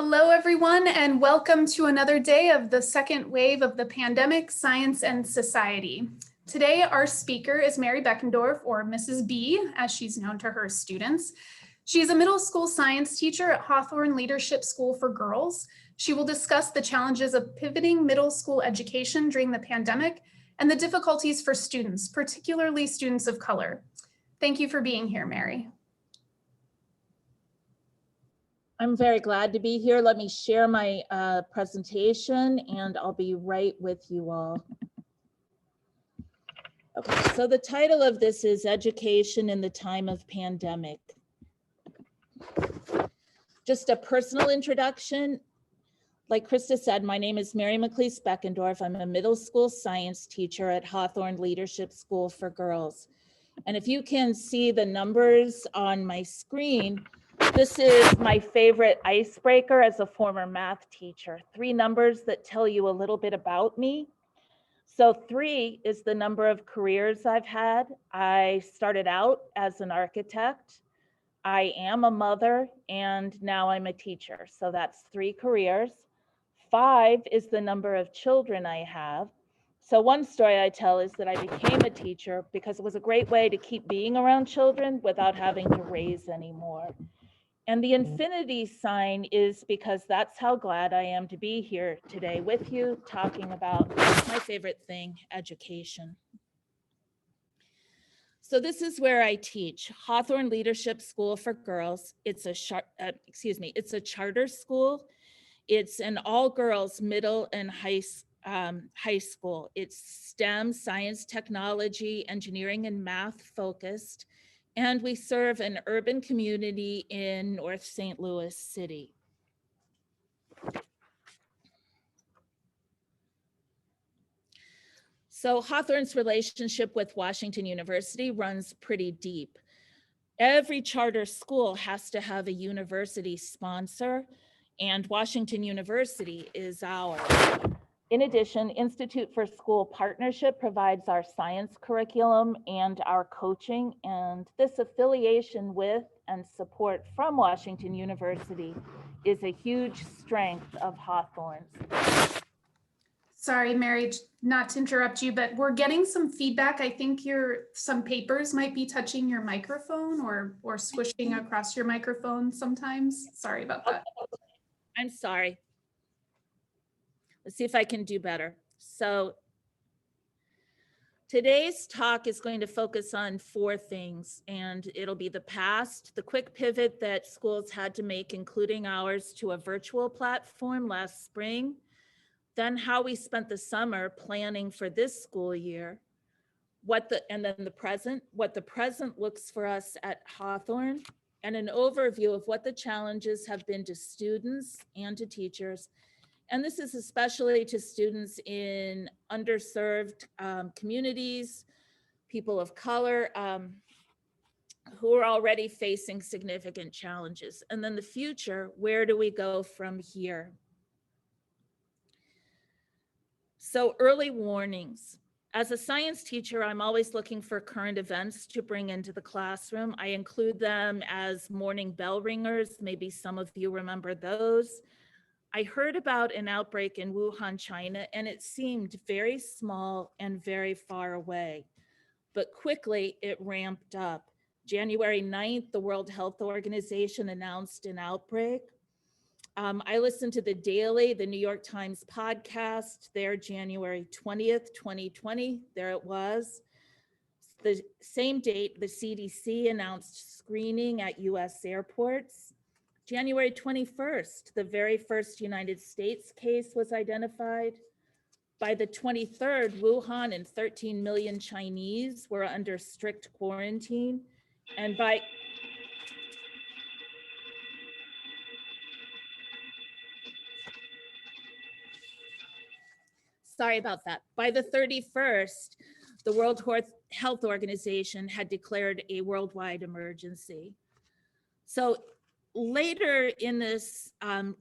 Hello, everyone, and welcome to another day of the second wave of the pandemic, science and society. Today, our speaker is Mary Bueckendorf, or Mrs. B, as she's known to her students. She's a middle school science teacher at Hawthorn Leadership School for Girls. She will discuss the challenges of pivoting middle school education during the pandemic and the difficulties for students, particularly students of color. Thank you for being here, Mary. I'm very glad to be here. Let me share my presentation and I'll be right with you all. Okay, so the title of this is Education in the Time of Pandemic. Just a personal introduction. Like Krista said, my name is Mary McLeese Bueckendorf. I'm a middle school science teacher at Hawthorn Leadership School for Girls. And if you can see the numbers on my screen, this is my favorite icebreaker as a former math teacher. 3 numbers that tell you a little bit about me. So 3 is the number of careers I've had. I started out as an architect. I am a mother, and now I'm a teacher. So that's 3 careers. 5 is the number of children I have. So one story I tell is that I became a teacher because it was a great way to keep being around children without having to raise any more. And the infinity sign is because that's how glad I am to be here today with you, talking about my favorite thing, education. So this is where I teach, Hawthorn Leadership School for Girls. It's a charter school. It's an all-girls middle and high school. It's STEM, science, technology, engineering, and math focused. And we serve an urban community in North St. Louis City. So Hawthorn's relationship with Washington University runs pretty deep. Every charter school has to have a university sponsor, and Washington University is ours. In addition, Institute for School Partnership provides our science curriculum and our coaching, and this affiliation with and support from Washington University is a huge strength of Hawthorn's. Sorry, Mary, not to interrupt you, but we're getting some feedback. I think some papers might be touching your microphone or swishing across your microphone sometimes. Sorry about that. I'm sorry. Let's see if I can do better. So today's talk is going to focus on 4 things, and it'll be the past, the quick pivot that schools had to make, including ours, to a virtual platform last spring, then how we spent the summer planning for this school year, and then the present, what the present looks for us at Hawthorn, and an overview of what the challenges have been to students and to teachers. And this is especially to students in underserved communities, people of color, who are already facing significant challenges. And then the future, where do we go from here? So early warnings. As a science teacher, I'm always looking for current events to bring into the classroom. I include them as morning bell ringers. Maybe some of you remember those. I heard about an outbreak in Wuhan, China, and it seemed very small and very far away. But quickly it ramped up. January 9th, the World Health Organization announced an outbreak. I listened to the New York Times podcast there, January 20th, 2020, there it was. The same date, the CDC announced screening at US airports. January 21st, the very first United States case was identified. By the 23rd, Wuhan and 13 million Chinese were under strict quarantine. And sorry about that. By the 31st, the World Health Organization had declared a worldwide emergency. So later in this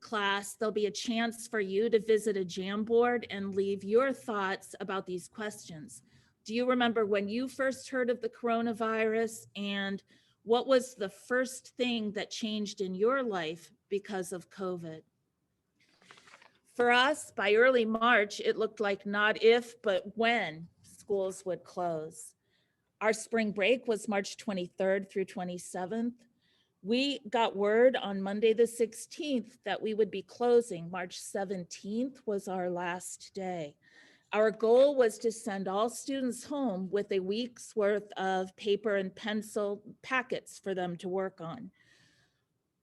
class, there'll be a chance for you to visit a Jamboard and leave your thoughts about these questions. Do you remember when you first heard of the coronavirus, and what was the first thing that changed in your life because of COVID? For us, by early March, it looked like not if, but when schools would close. Our spring break was March 23rd through 27th. We got word on Monday the 16th that we would be closing. March 17th was our last day. Our goal was to send all students home with a week's worth of paper and pencil packets for them to work on.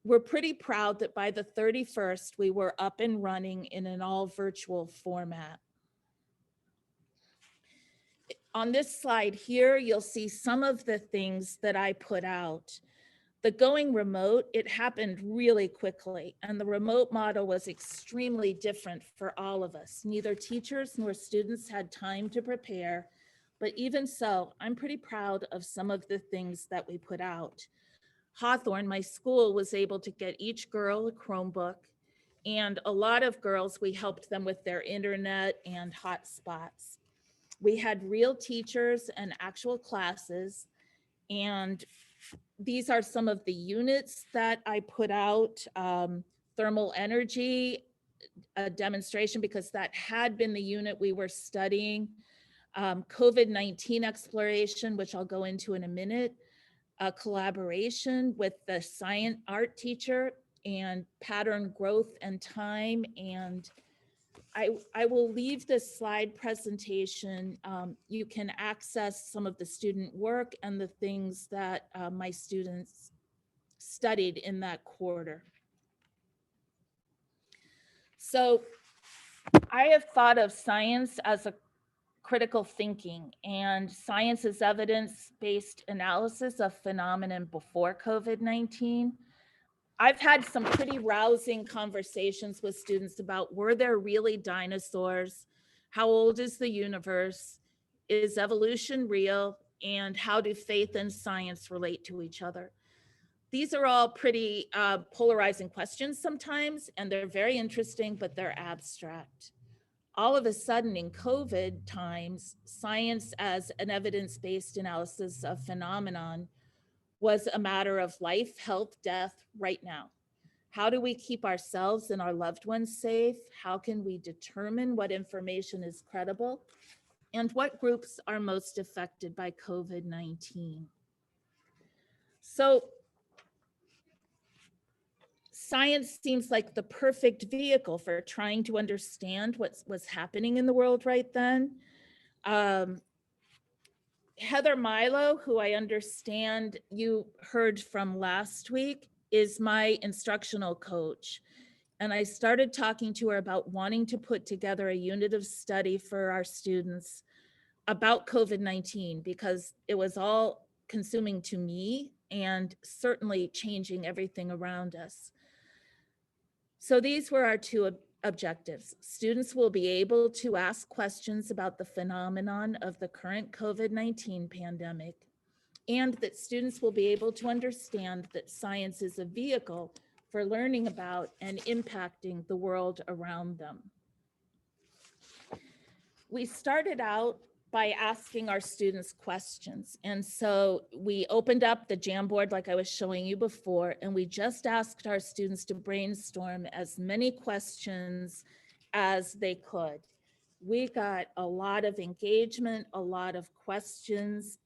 We're pretty proud that by the 31st, we were up and running in an all virtual format. On this slide here, you'll see some of the things that I put out. The going remote, it happened really quickly, and the remote model was extremely different for all of us. Neither teachers nor students had time to prepare, but even so, I'm pretty proud of some of the things that we put out. Hawthorn, my school, was able to get each girl a Chromebook, and a lot of girls, we helped them with their internet and hotspots. We had real teachers and actual classes, and these are some of the units that I put out. Thermal energy, a demonstration, because that had been the unit we were studying. COVID-19 exploration, which I'll go into in a minute. A collaboration with the science art teacher, and pattern growth and time. And I will leave this slide presentation. You can access some of the student work and the things that my students studied in that quarter. So I have thought of science as a critical thinking, and science is evidence-based analysis of phenomenon before COVID-19. I've had some pretty rousing conversations with students about, were there really dinosaurs? How old is the universe? Is evolution real? And how do faith and science relate to each other? These are all pretty polarizing questions sometimes, and they're very interesting, but they're abstract. All of a sudden in COVID times, science as an evidence-based analysis of phenomenon was a matter of life, health, death right now. How do we keep ourselves and our loved ones safe? How can we determine what information is credible? And what groups are most affected by COVID-19? So science seems like the perfect vehicle for trying to understand what was happening in the world right then. Heather Milo, who I understand you heard from last week, is my instructional coach. And I started talking to her about wanting to put together a unit of study for our students about COVID-19, because it was all consuming to me and certainly changing everything around us. So these were our two objectives. Students will be able to ask questions about the phenomenon of the current COVID-19 pandemic, and that students will be able to understand that science is a vehicle for learning about and impacting the world around them. We started out by asking our students questions. And so we opened up the Jamboard like I was showing you before, and we just asked our students to brainstorm as many questions as they could. We got a lot of engagement, a lot of questions.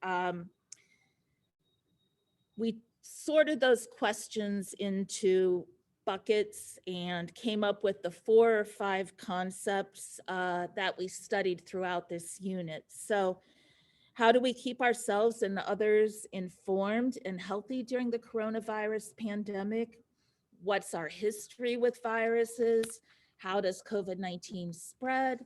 We sorted those questions into buckets and came up with the 4 or 5 concepts that we studied throughout this unit. So how do we keep ourselves and others informed and healthy during the coronavirus pandemic? What's our history with viruses? How does COVID-19 spread?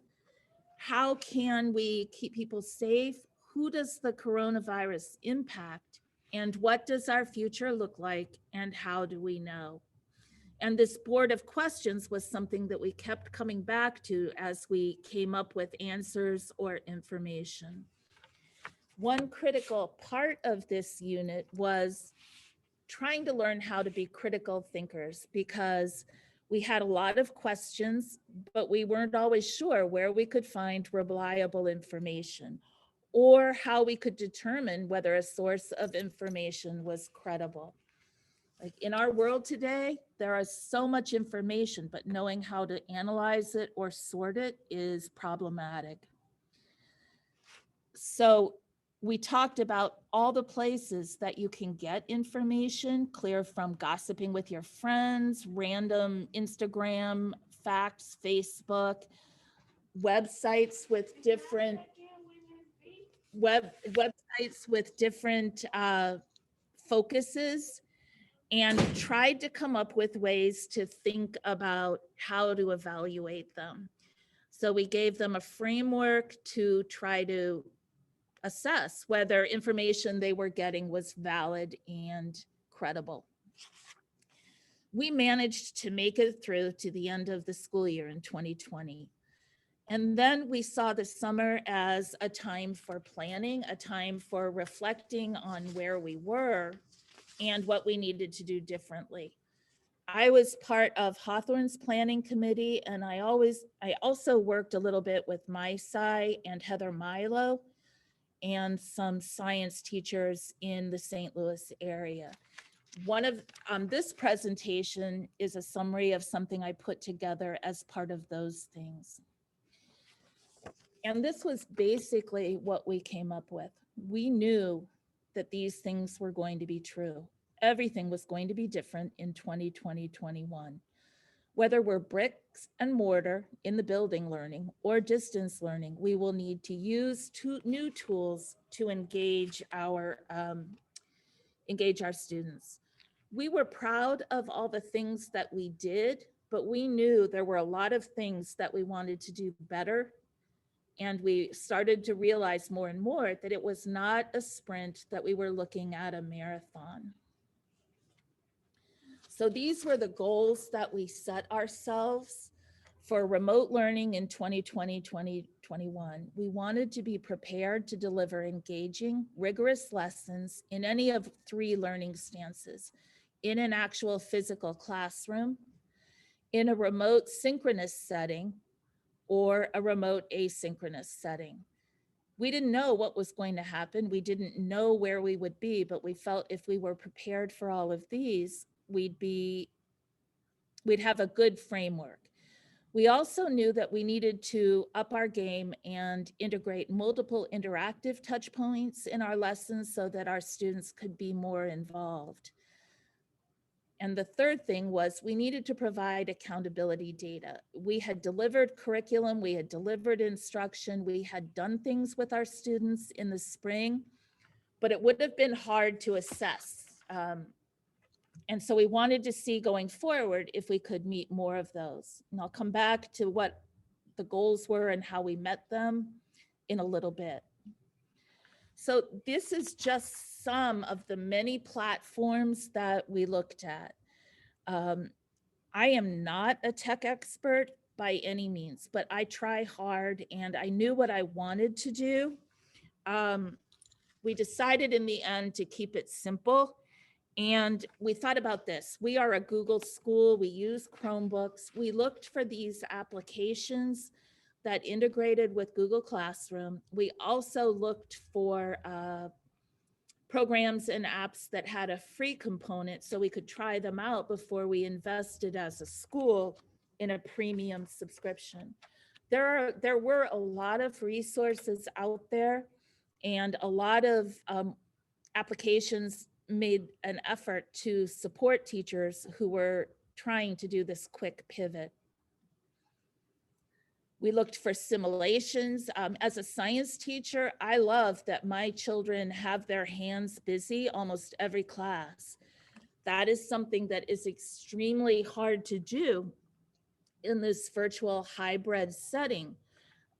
How can we keep people safe? Who does the coronavirus impact? And what does our future look like? And how do we know? And this board of questions was something that we kept coming back to as we came up with answers or information. One critical part of this unit was trying to learn how to be critical thinkers, because we had a lot of questions, but we weren't always sure where we could find reliable information or how we could determine whether a source of information was credible. Like in our world today, there is so much information, but knowing how to analyze it or sort it is problematic. So we talked about all the places that you can get information, clear from gossiping with your friends, random Instagram facts, Facebook, websites with different websites with different focuses, and tried to come up with ways to think about how to evaluate them. So we gave them a framework to try to assess whether information they were getting was valid and credible. We managed to make it through to the end of the school year in 2020. And then we saw the summer as a time for planning, a time for reflecting on where we were and what we needed to do differently. I was part of Hawthorn's planning committee, and I also worked a little bit with MySci and Heather Milo and some science teachers in the St. Louis area. One of this presentation is a summary of something I put together as part of those things. And this was basically what we came up with. We knew that these things were going to be true. Everything was going to be different in 2020-21. Whether we're bricks and mortar in the building learning or distance learning, we will need to use new tools to engage our students. We were proud of all the things that we did, but we knew there were a lot of things that we wanted to do better. And we started to realize more and more that it was not a sprint, that we were looking at a marathon. So these were the goals that we set ourselves for remote learning in 2020-2021. We wanted to be prepared to deliver engaging, rigorous lessons in any of 3 learning stances: in an actual physical classroom, in a remote synchronous setting, or a remote asynchronous setting. We didn't know what was going to happen. We didn't know where we would be, but we felt if we were prepared for all of these, we'd have a good framework. We also knew that we needed to up our game and integrate multiple interactive touch points in our lessons so that our students could be more involved. And the third thing was we needed to provide accountability data. We had delivered curriculum, we had delivered instruction, we had done things with our students in the spring, but it would have been hard to assess. And so we wanted to see going forward if we could meet more of those. And I'll come back to what the goals were and how we met them in a little bit. So this is just some of the many platforms that we looked at. I am not a tech expert by any means, but I try hard and I knew what I wanted to do. We decided in the end to keep it simple. And we thought about this. We are a Google school. We use Chromebooks. We looked for these applications that integrated with Google Classroom. We also looked for programs and apps that had a free component so we could try them out before we invested as a school in a premium subscription. There were a lot of resources out there, and a lot of applications made an effort to support teachers who were trying to do this quick pivot. We looked for simulations. As a science teacher, I love that my children have their hands busy almost every class. That is something that is extremely hard to do in this virtual hybrid setting.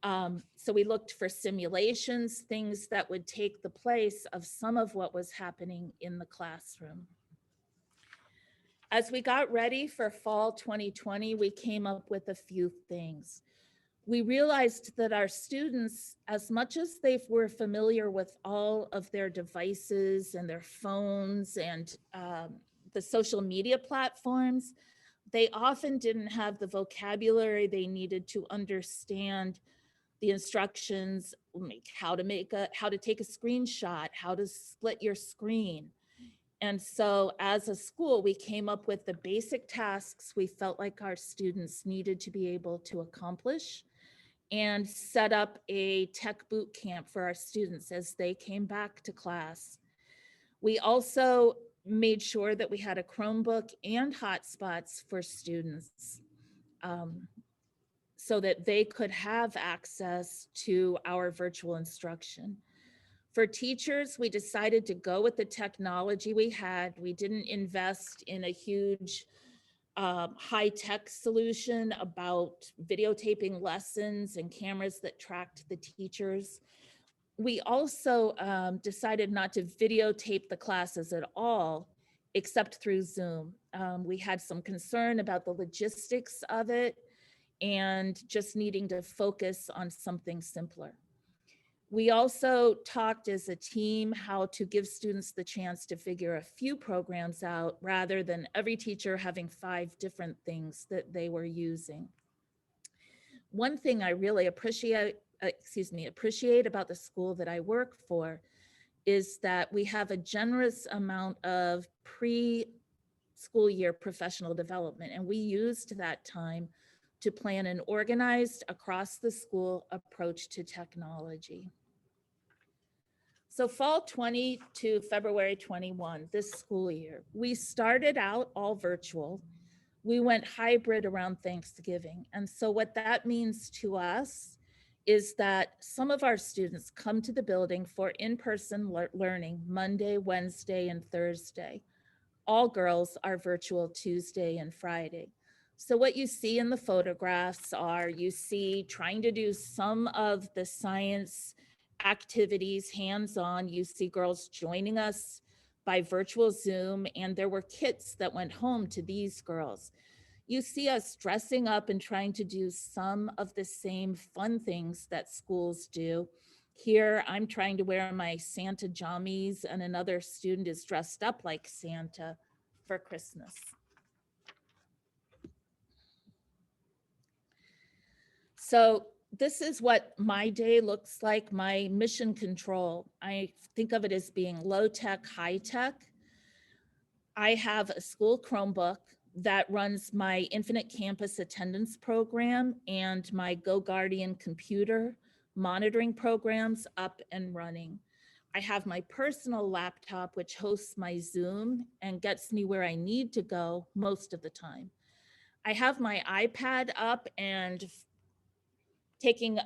So we looked for simulations, things that would take the place of some of what was happening in the classroom. As we got ready for fall 2020, we came up with a few things. We realized that our students, as much as they were familiar with all of their devices and their phones and the social media platforms, they often didn't have the vocabulary they needed to understand the instructions, how to take a screenshot, how to split your screen. And so as a school, we came up with the basic tasks we felt like our students needed to be able to accomplish, and set up a tech boot camp for our students as they came back to class. We also made sure that we had a Chromebook and hotspots for students, so that they could have access to our virtual instruction. For teachers, we decided to go with the technology we had. We didn't invest in a huge high-tech solution about videotaping lessons and cameras that tracked the teachers. We also decided not to videotape the classes at all, except through Zoom. We had some concern about the logistics of it and just needing to focus on something simpler. We also talked as a team how to give students the chance to figure a few programs out rather than every teacher having 5 different things that they were using. One thing I really appreciate about the school that I work for is that we have a generous amount of pre-school year professional development, and we used that time to plan an organized across the school approach to technology. So fall 20 to February 21, this school year, we started out all virtual. We went hybrid around Thanksgiving. And so what that means to us is that some of our students come to the building for in-person learning Monday, Wednesday, and Thursday. All girls are virtual Tuesday and Friday. So what you see in the photographs are, you see trying to do some of the science activities hands-on. You see girls joining us by virtual Zoom, and there were kits that went home to these girls. You see us dressing up and trying to do some of the same fun things that schools do. Here, I'm trying to wear my Santa jammies, and another student is dressed up like Santa for Christmas. So this is what my day looks like, my mission control. I think of it as being low tech, high tech. I have a school Chromebook that runs my Infinite Campus attendance program and my GoGuardian computer monitoring programs up and running. I have my personal laptop, which hosts my Zoom and gets me where I need to go most of the time. I have my iPad up and taking,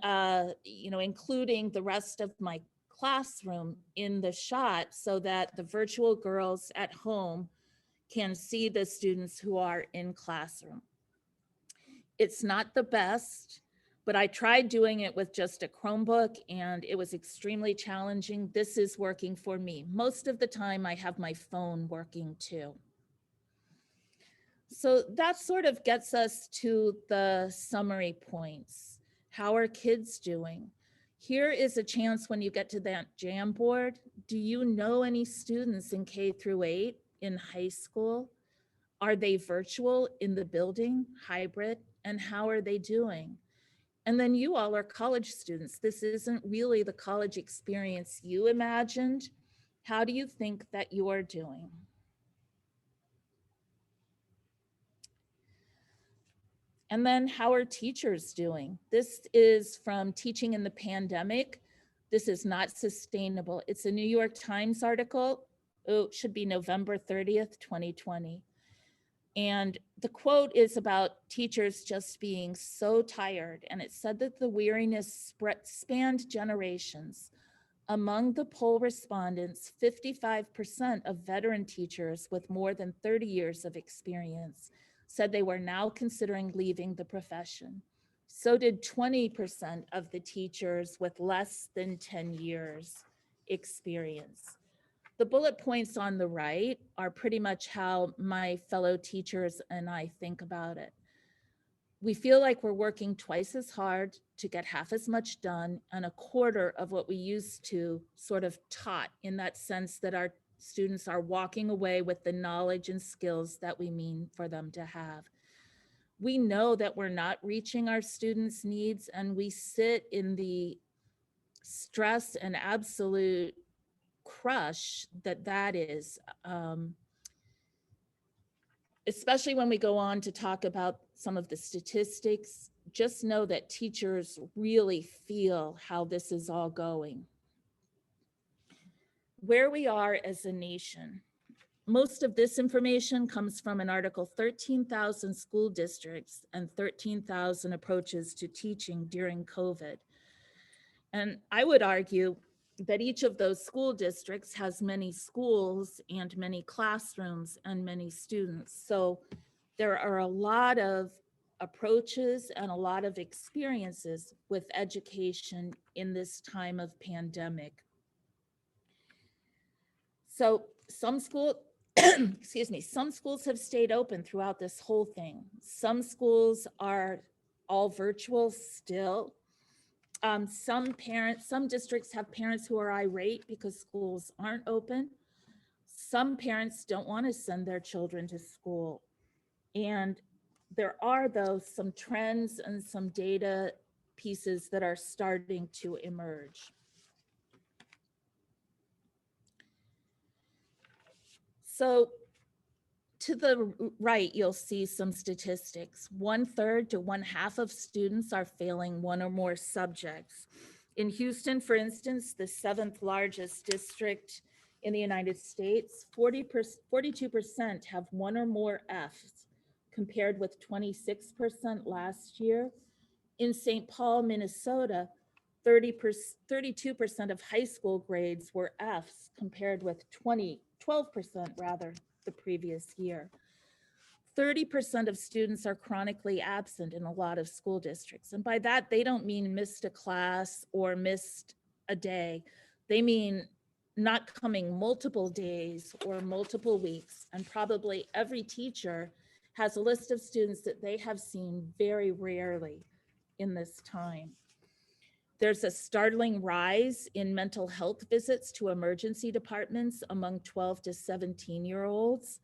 including the rest of my classroom in the shot so that the virtual girls at home can see the students who are in classroom. It's not the best, but I tried doing it with just a Chromebook and it was extremely challenging. This is working for me. Most of the time I have my phone working too. So that sort of gets us to the summary points. How are kids doing? Here is a chance when you get to that Jamboard. Do you know any students in K-8 in high school? Are they virtual in the building, hybrid, and how are they doing? And then you all are college students. This isn't really the college experience you imagined. How do you think that you're doing? And then how are teachers doing? This is from Teaching in the Pandemic. This is not sustainable. It's a New York Times article. Oh, it should be November 30th, 2020. And the quote is about teachers just being so tired. And it said that the weariness spanned generations. Among the poll respondents, 55% of veteran teachers with more than 30 years of experience said they were now considering leaving the profession. So did 20% of the teachers with less than 10 years experience. The bullet points on the right are pretty much how my fellow teachers and I think about it. We feel like we're working twice as hard to get half as much done and a quarter of what we used to sort of taught, in that sense that our students are walking away with the knowledge and skills that we mean for them to have. We know that we're not reaching our students' needs, and we sit in the stress and absolute crush that is, especially when we go on to talk about some of the statistics. Just know that teachers really feel how this is all going. Where we are as a nation. Most of this information comes from an article, 13,000 school districts and 13,000 approaches to teaching during COVID. And I would argue that each of those school districts has many schools and many classrooms and many students. So there are a lot of approaches and a lot of experiences with education in this time of pandemic. So some excuse me, some schools have stayed open throughout this whole thing. Some schools are all virtual still. Some districts have parents who are irate because schools aren't open. Some parents don't want to send their children to school. And there are, though, some trends and some data pieces that are starting to emerge. So to the right, you'll see some statistics. 1/3 to 1/2 of students are failing one or more subjects. In Houston, for instance, the 7th largest district in the United States, 42% have one or more Fs, compared with 26% last year. In St. Paul, Minnesota, 32% of high school grades were Fs, compared with 12% rather, the previous year. 30% of students are chronically absent in a lot of school districts. And by that, they don't mean missed a class or missed a day. They mean not coming multiple days or multiple weeks. And probably every teacher has a list of students that they have seen very rarely in this time. There's a startling rise in mental health visits to emergency departments among 12 to 17-year-olds.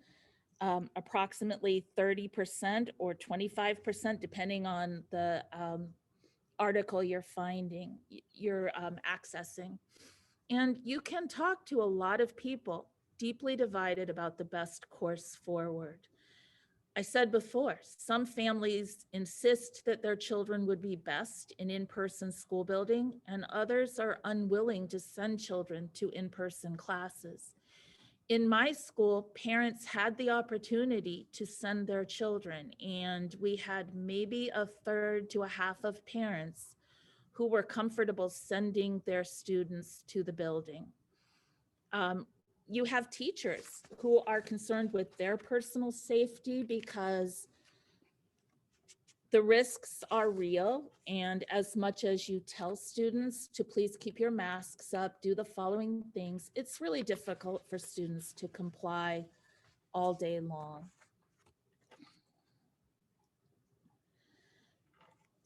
Approximately 30% or 25%, depending on the article you're accessing. And you can talk to a lot of people deeply divided about the best course forward. I said before, some families insist that their children would be best in in-person school building, and others are unwilling to send children to in-person classes. In my school, parents had the opportunity to send their children, and we had maybe 1/3 to 1/2 of parents who were comfortable sending their students to the building. You have teachers who are concerned with their personal safety because the risks are real, and as much as you tell students to please keep your masks up, do the following things, it's really difficult for students to comply all day long.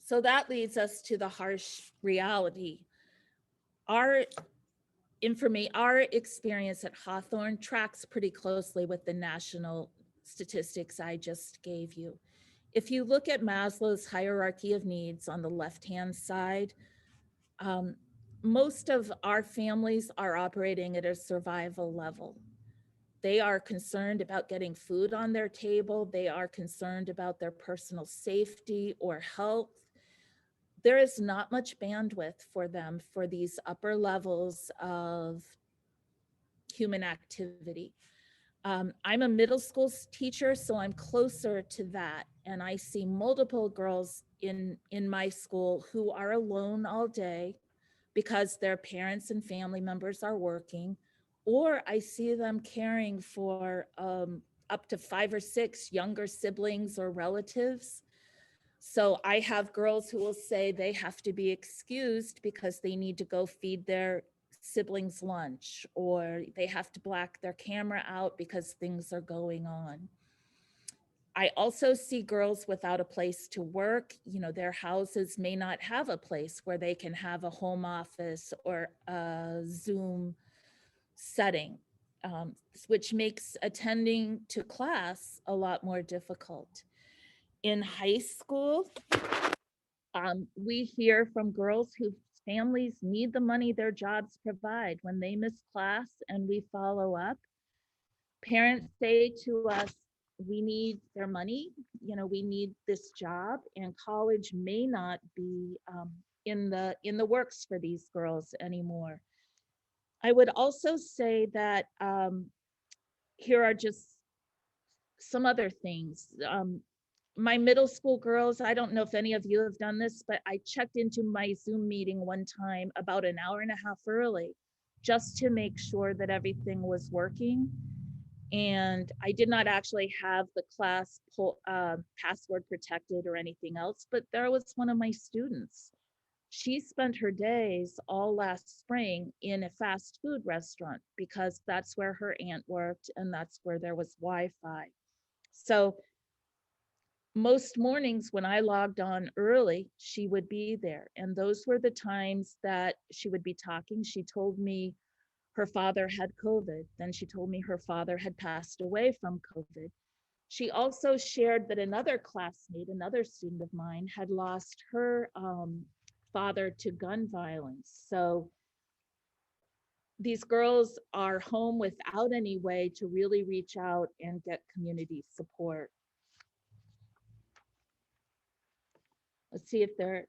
So that leads us to the harsh reality. Our experience at Hawthorn tracks pretty closely with the national statistics I just gave you. If you look at Maslow's hierarchy of needs on the left-hand side, most of our families are operating at a survival level. They are concerned about getting food on their table. They are concerned about their personal safety or health. There is not much bandwidth for them for these upper levels of human activity. I'm a middle school teacher, so I'm closer to that. And I see multiple girls in my school who are alone all day because their parents and family members are working, or I see them caring for up to 5 or 6 younger siblings or relatives. So I have girls who will say they have to be excused because they need to go feed their siblings lunch, or they have to black their camera out because things are going on. I also see girls without a place to work. You know, their houses may not have a place where they can have a home office or a Zoom setting, which makes attending to class a lot more difficult. In high school, we hear from girls who've Families need the money their jobs provide. When they miss class and we follow up, parents say to us, we need their money, we need this job, and college may not be in the works for these girls anymore. I would also say that here are just some other things. My middle school girls, I don't know if any of you have done this, but I checked into my Zoom meeting one time about an hour and a half early just to make sure that everything was working. And I did not actually have the class password protected or anything else, but there was one of my students. She spent her days all last spring in a fast food restaurant because that's where her aunt worked and that's where there was Wi-Fi. So most mornings when I logged on early, she would be there. And those were the times that she would be talking. She told me her father had COVID. Then she told me her father had passed away from COVID. She also shared that another classmate, another student of mine, had lost her father to gun violence. So these girls are home without any way to really reach out and get community support. Let's see if there,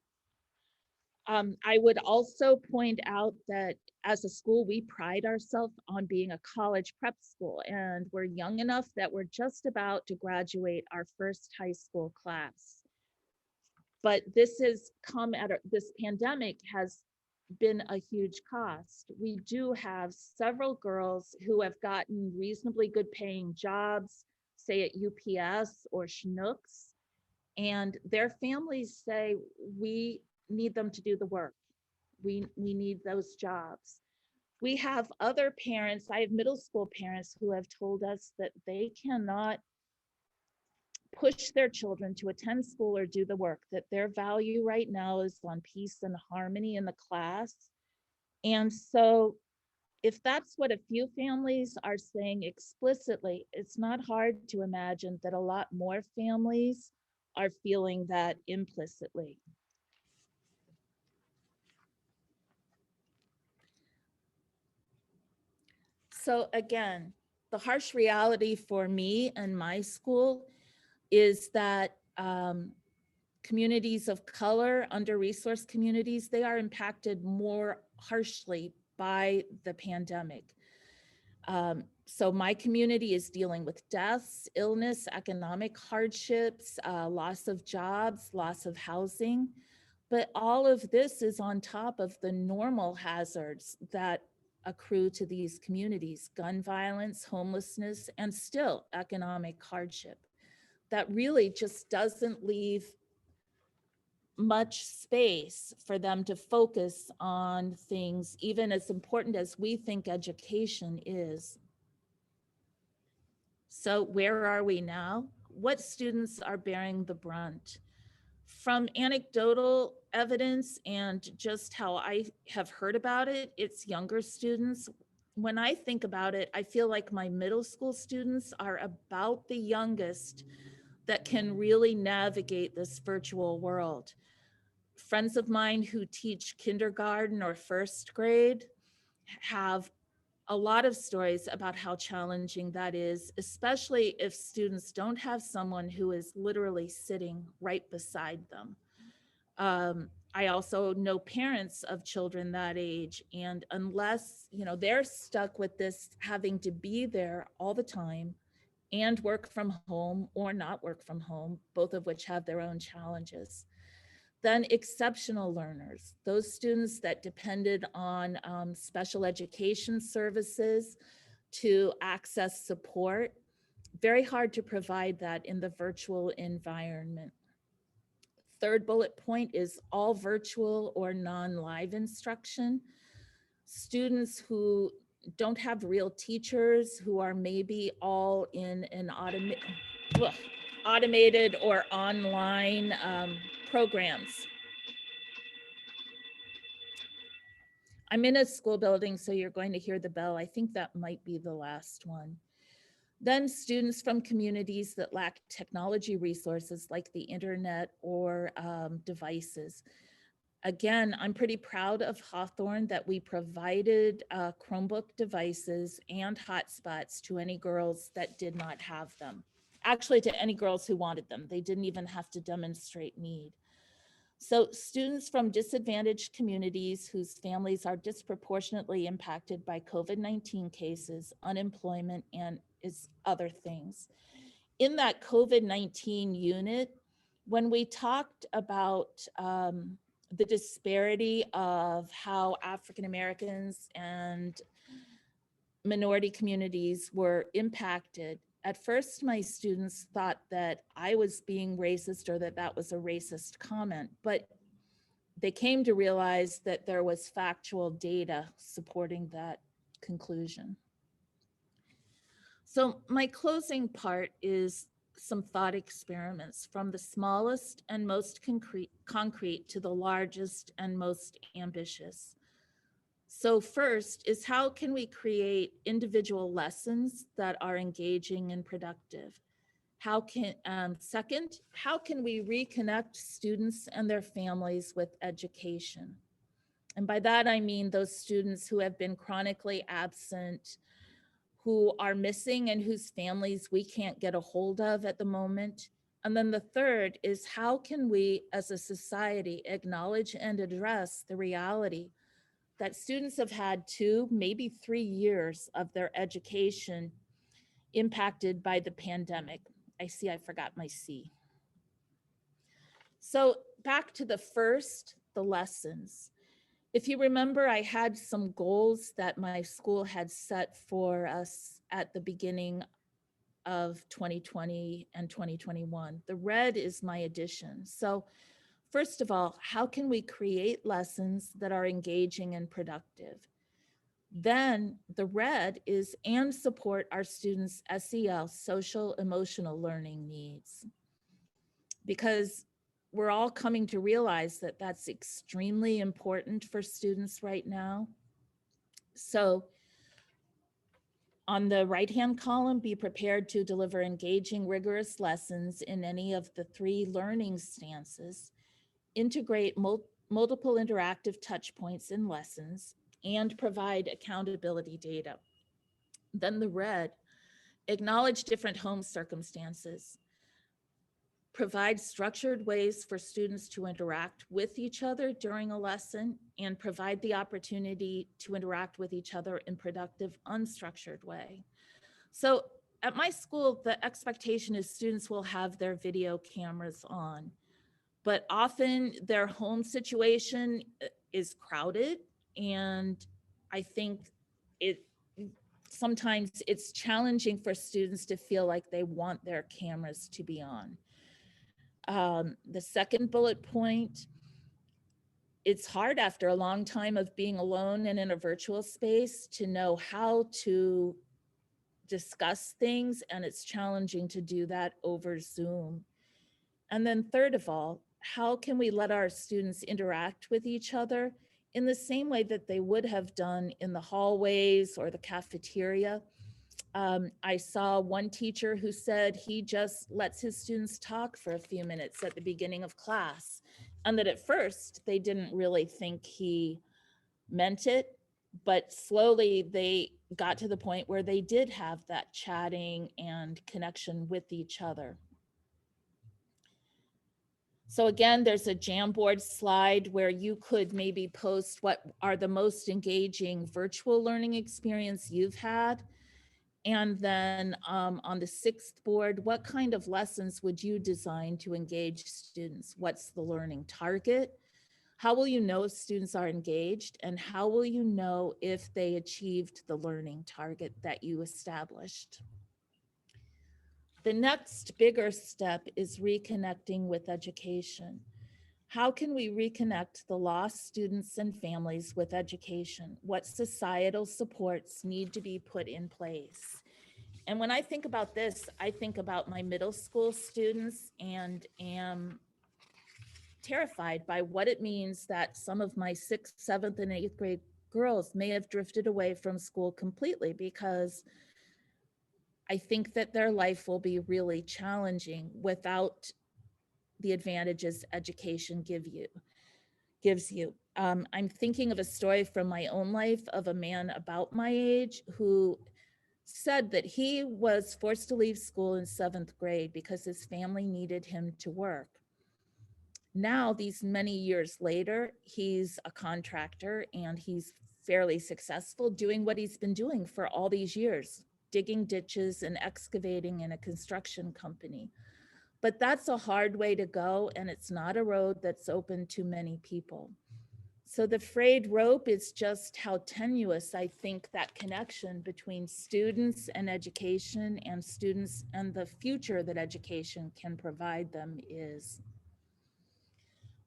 I would also point out that as a school, we pride ourselves on being a college prep school, and we're young enough that we're just about to graduate our first high school class. But this this pandemic has been a huge cost. We do have several girls who have gotten reasonably good paying jobs, say at UPS or Schnucks, and their families say, we need them to do the work. We need those jobs. We have other parents, I have middle school parents who have told us that they cannot push their children to attend school or do the work, that their value right now is on peace and harmony in the class. And so if that's what a few families are saying explicitly, it's not hard to imagine that a lot more families are feeling that implicitly. So again, the harsh reality for me and my school is that communities of color, under-resourced communities, they are impacted more harshly by the pandemic. So my community is dealing with deaths, illness, economic hardships, loss of jobs, loss of housing. But all of this is on top of the normal hazards that accrue to these communities: gun violence, homelessness, and still economic hardship. That really just doesn't leave much space for them to focus on things, even as important as we think education is. So where are we now? What students are bearing the brunt? From anecdotal evidence and just how I have heard about it, it's younger students. When I think about it, I feel like my middle school students are about the youngest that can really navigate this virtual world. Friends of mine who teach kindergarten or first grade have a lot of stories about how challenging that is, especially if students don't have someone who is literally sitting right beside them. I also know parents of children that age, and unless, they're stuck with this having to be there all the time and work from home or not work from home, both of which have their own challenges. Then exceptional learners, those students that depended on special education services to access support, very hard to provide that in the virtual environment. Third bullet point is all virtual or non-live instruction. Students who don't have real teachers, who are maybe all in an automated or online programs. I'm in a school building, so you're going to hear the bell. I think that might be the last one. Then students from communities that lack technology resources like the internet or devices. Again, I'm pretty proud of Hawthorn that we provided Chromebook devices and hotspots to any girls that did not have them. Actually, to any girls who wanted them. They didn't even have to demonstrate need. So students from disadvantaged communities whose families are disproportionately impacted by COVID-19 cases, unemployment, and other things. In that COVID-19 unit, when we talked about the disparity of how African Americans and minority communities were impacted, at first my students thought that I was being racist or that that was a racist comment, but they came to realize that there was factual data supporting that conclusion. So my closing part is some thought experiments from the smallest and most concrete to the largest and most ambitious. So first is, how can we create individual lessons that are engaging and productive? Second, how can we reconnect students and their families with education? And by that, I mean those students who have been chronically absent, who are missing and whose families we can't get a hold of at the moment. And then the third is, how can we as a society acknowledge and address the reality that students have had 2, maybe 3 years of their education impacted by the pandemic. I see I forgot my C. So back to the first, the lessons. If you remember, I had some goals that my school had set for us at the beginning of 2020 and 2021. The red is my addition. So first of all, how can we create lessons that are engaging and productive? Then the red is, and support our students' SEL, social emotional learning needs. Because we're all coming to realize that that's extremely important for students right now. So on the right-hand column, be prepared to deliver engaging, rigorous lessons in any of the 3 learning stances, integrate multiple interactive touch points in lessons, and provide accountability data. Then the red, acknowledge different home circumstances, provide structured ways for students to interact with each other during a lesson, and provide the opportunity to interact with each other in productive, unstructured way. So at my school, the expectation is students will have their video cameras on, but often their home situation is crowded. And I think sometimes it's challenging for students to feel like they want their cameras to be on. The second bullet point, it's hard after a long time of being alone and in a virtual space to know how to discuss things, and it's challenging to do that over Zoom. And then third of all, how can we let our students interact with each other in the same way that they would have done in the hallways or the cafeteria? I saw one teacher who said he just lets his students talk for a few minutes at the beginning of class, and that at first they didn't really think he meant it, but slowly they got to the point where they did have that chatting and connection with each other. So again, there's a Jamboard slide where you could maybe post what are the most engaging virtual learning experience you've had. And then on the 6th board, what kind of lessons would you design to engage students? What's the learning target? How will you know if students are engaged? And how will you know if they achieved the learning target that you established? The next bigger step is reconnecting with education. How can we reconnect the lost students and families with education? What societal supports need to be put in place? And when I think about this, I think about my middle school students and am terrified by what it means that some of my 6th, 7th, and 8th grade girls may have drifted away from school completely, because I think that their life will be really challenging without the advantages education give you. gives you. I'm thinking of a story from my own life of a man about my age who said that he was forced to leave school in 7th grade because his family needed him to work. Now, these many years later, he's a contractor and he's fairly successful doing what he's been doing for all these years, digging ditches and excavating in a construction company. But that's a hard way to go, and it's not a road that's open to many people. So the frayed rope is just how tenuous I think that connection between students and education and students and the future that education can provide them is.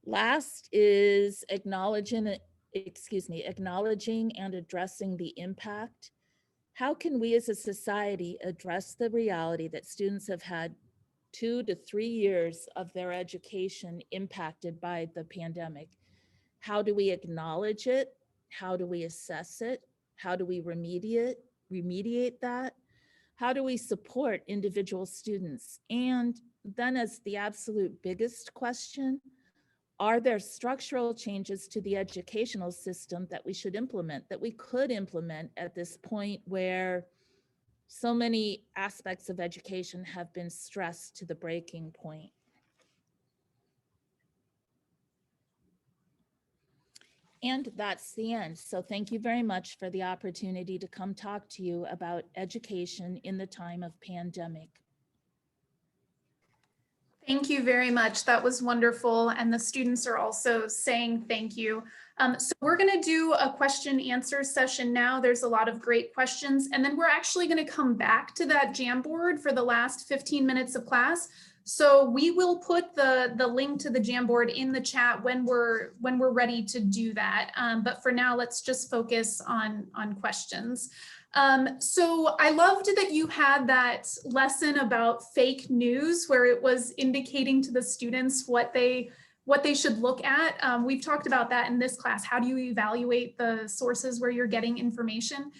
Last is acknowledging and addressing the impact. How can we as a society address the reality that students have had 2 to 3 years of their education impacted by the pandemic? How do we acknowledge it? How do we assess it? How do we remediate that? How do we support individual students? And then, as the absolute biggest question, are there structural changes to the educational system that we should implement, that we could implement at this point where so many aspects of education have been stressed to the breaking point? And that's the end. So thank you very much for the opportunity to come talk to you about education in the time of pandemic. Thank you very much. That was wonderful. And the students are also saying thank you. So we're going to do a question answer session now. There's a lot of great questions. And then we're actually going to come back to that Jamboard for the last 15 minutes of class. So we will put the link to the Jamboard in the chat when we're ready to do that. But for now, let's just focus on questions. So I loved that you had that lesson about fake news where it was indicating to the students what they should look at. We've talked about that in this class. How do you evaluate the sources where you're getting information?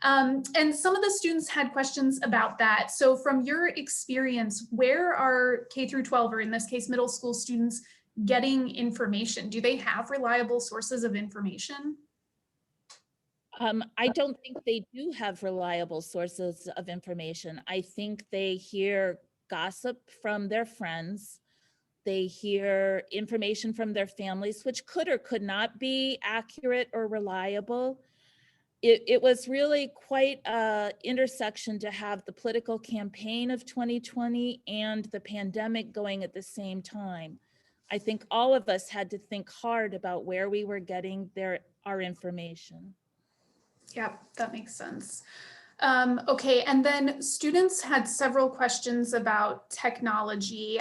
And some of the students had questions about that. So from your experience, where are K through 12, or in this case, middle school students getting information? Do they have reliable sources of information? I don't think they do have reliable sources of information. I think they hear gossip from their friends. They hear information from their families, which could or could not be accurate or reliable. It was really quite an intersection to have the political campaign of 2020 and the pandemic going at the same time. I think all of us had to think hard about where we were getting our information. Yeah, that makes sense. Okay, and then students had several questions about technology.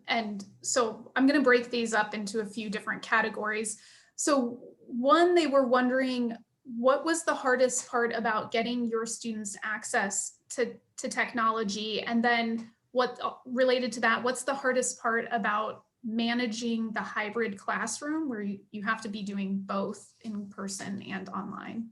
And so I'm going to break these up into a few different categories. So one, they were wondering, what was the hardest part about getting your students access to technology? And then what related to that, what's the hardest part about managing the hybrid classroom where you have to be doing both in person and online?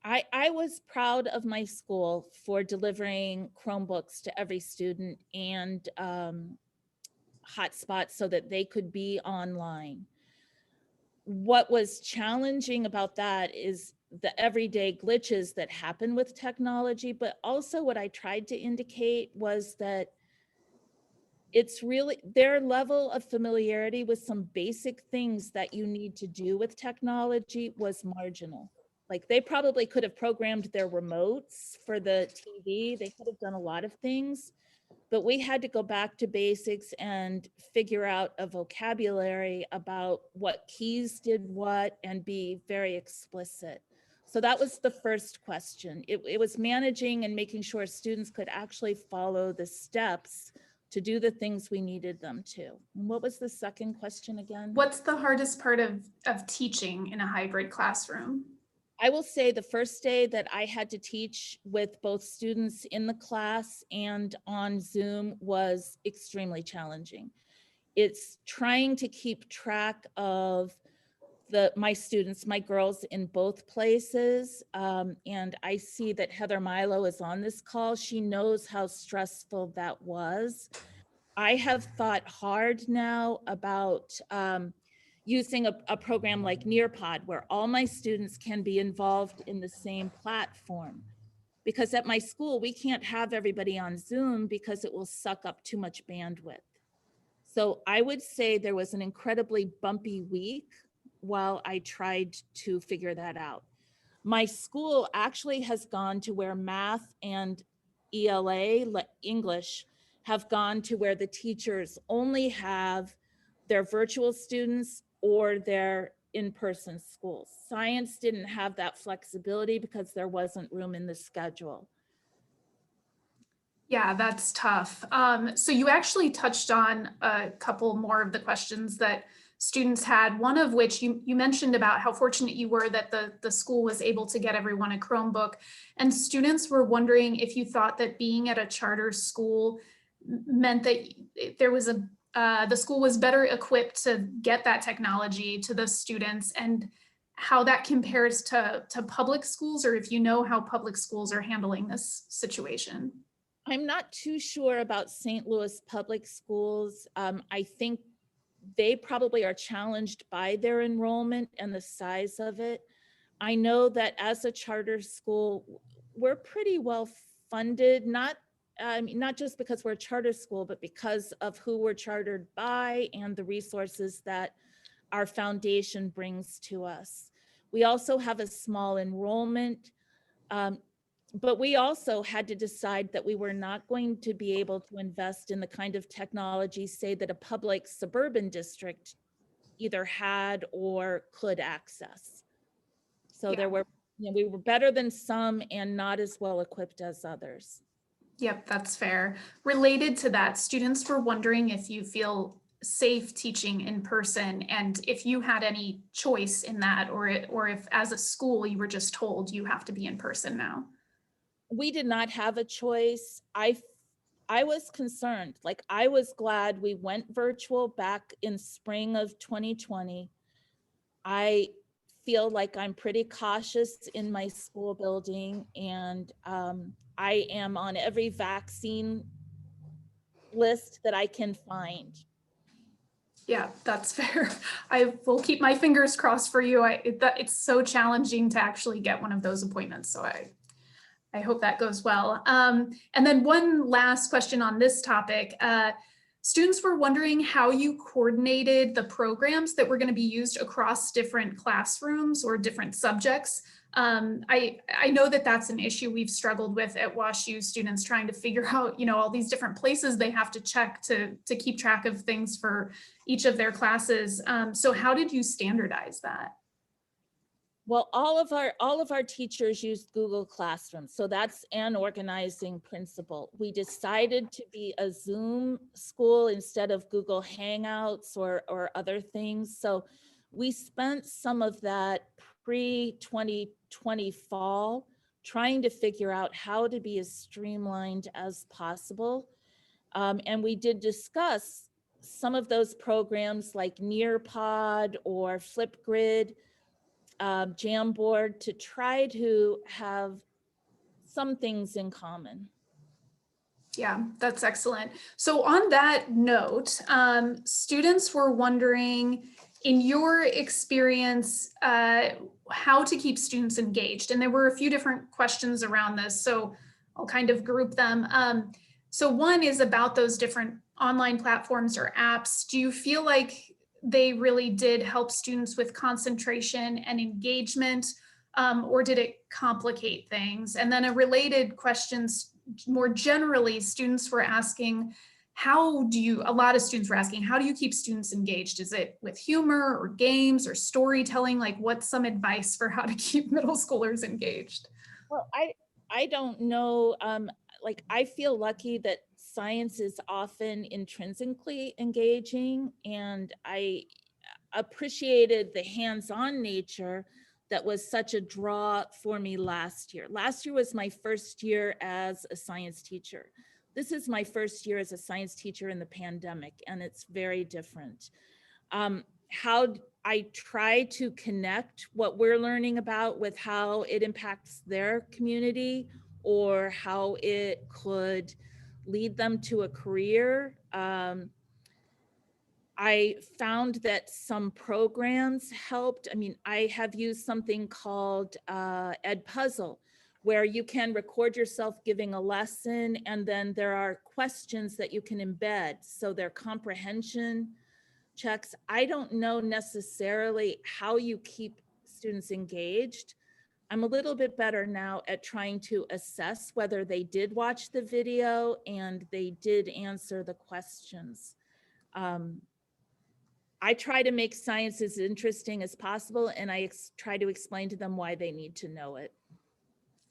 I was proud of my school for delivering Chromebooks to every student and hotspots so that they could be online. What was challenging about that is the everyday glitches that happen with technology, but also what I tried to indicate was that it's really their level of familiarity with some basic things that you need to do with technology was marginal. Like they probably could have programmed their remotes for the TV. They could have done a lot of things, but we had to go back to basics and figure out a vocabulary about what keys did what and be very explicit. So that was the first question. It was managing and making sure students could actually follow the steps to do the things we needed them to. And what was the second question again? What's the hardest part of teaching in a hybrid classroom? I will say the first day that I had to teach with both students in the class and on Zoom was extremely challenging. It's trying to keep track of my students, my girls in both places. And I see that Heather Milo is on this call. She knows how stressful that was. I have thought hard now about using a program like Nearpod, where all my students can be involved in the same platform. Because at my school, we can't have everybody on Zoom because it will suck up too much bandwidth. So I would say there was an incredibly bumpy week while I tried to figure that out. My school actually has gone to where math and ELA, English, have gone to where the teachers only have their virtual students or their in-person schools. Science didn't have that flexibility because there wasn't room in the schedule. Yeah, that's tough. So you actually touched on a couple more of the questions that students had, one of which you mentioned about how fortunate you were that the school was able to get everyone a Chromebook. And students were wondering if you thought that being at a charter school meant that there was the school was better equipped to get that technology to the students, and how that compares to public schools, or if you know how public schools are handling this situation. I'm not too sure about St. Louis public schools. I think they probably are challenged by their enrollment and the size of it. I know that as a charter school, we're pretty well funded, not just because we're a charter school, but because of who we're chartered by and the resources that our foundation brings to us. We also have a small enrollment. But we also had to decide that we were not going to be able to invest in the kind of technology, say, that a public suburban district either had or could access. So Yeah. there were, we were better than some and not as well equipped as others. Yep, that's fair. Related to that, students were wondering if you feel safe teaching in person, and if you had any choice in that, or if as a school you were just told you have to be in person now. We did not have a choice. I was concerned. Like, I was glad we went virtual back in spring of 2020. I feel like I'm pretty cautious in my school building, and I am on every vaccine list that I can find. Yeah, that's fair. I will keep my fingers crossed for you. It's so challenging to actually get one of those appointments, so I hope that goes well. And then one last question on this topic. Students were wondering how you coordinated the programs that were going to be used across different classrooms or different subjects. I know that that's an issue we've struggled with at WashU, students trying to figure out, all these different places they have to check to keep track of things for each of their classes. So how did you standardize that? Well, all of our teachers used Google Classroom, so that's an organizing principle. We decided to be a Zoom school instead of Google Hangouts or other things. So we spent some of that pre-2020 fall trying to figure out how to be as streamlined as possible. And we did discuss some of those programs like Nearpod or Flipgrid, Jamboard, to try to have some things in common. Yeah, that's excellent. So on that note, students were wondering, in your experience, how to keep students engaged. And there were a few different questions around this, so I'll kind of group them. So one is about those different online platforms or apps. Do you feel like they really did help students with concentration and engagement, or did it complicate things? And then a related question, more generally, students were asking, a lot of students were asking, how do you keep students engaged? Is it with humor or games or storytelling? Like, what's some advice for how to keep middle schoolers engaged? Well, I don't know. Like, I feel lucky that science is often intrinsically engaging, and I appreciated the hands-on nature that was such a draw for me last year. Last year was my first year as a science teacher. This is my first year as a science teacher in the pandemic, and it's very different. How I try to connect what we're learning about with how it impacts their community or how it could lead them to a career. I found that some programs helped. I mean, I have used something called Ed Puzzle, where you can record yourself giving a lesson, and then there are questions that you can embed. So they're comprehension checks. I don't know necessarily how you keep students engaged. I'm a little bit better now at trying to assess whether they did watch the video and they did answer the questions. I try to make science as interesting as possible, and I try to explain to them why they need to know it.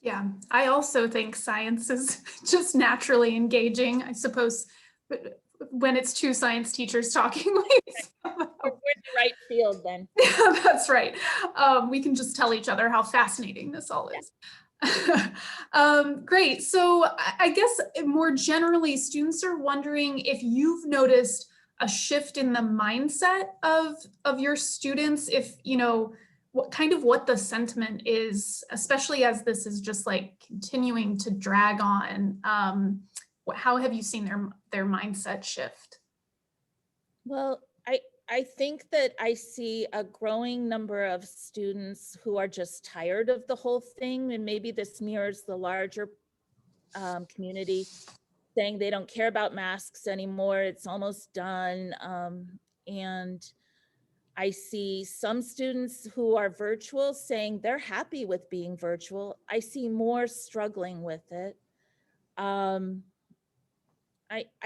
Yeah, I also think science is just naturally engaging, I suppose, when it's two science teachers talking. We're in the right field then. Yeah, that's right. We can just tell each other how fascinating this all is. Great. So I guess more generally, students are wondering if you've noticed a shift in the mindset of your students, if, you know, what the sentiment is, especially as this is just like continuing to drag on. How have you seen their mindset shift? Well, I think that I see a growing number of students who are just tired of the whole thing, and maybe this mirrors the larger community, saying they don't care about masks anymore. It's almost done. And I see some students who are virtual saying they're happy with being virtual. I see more struggling with it. I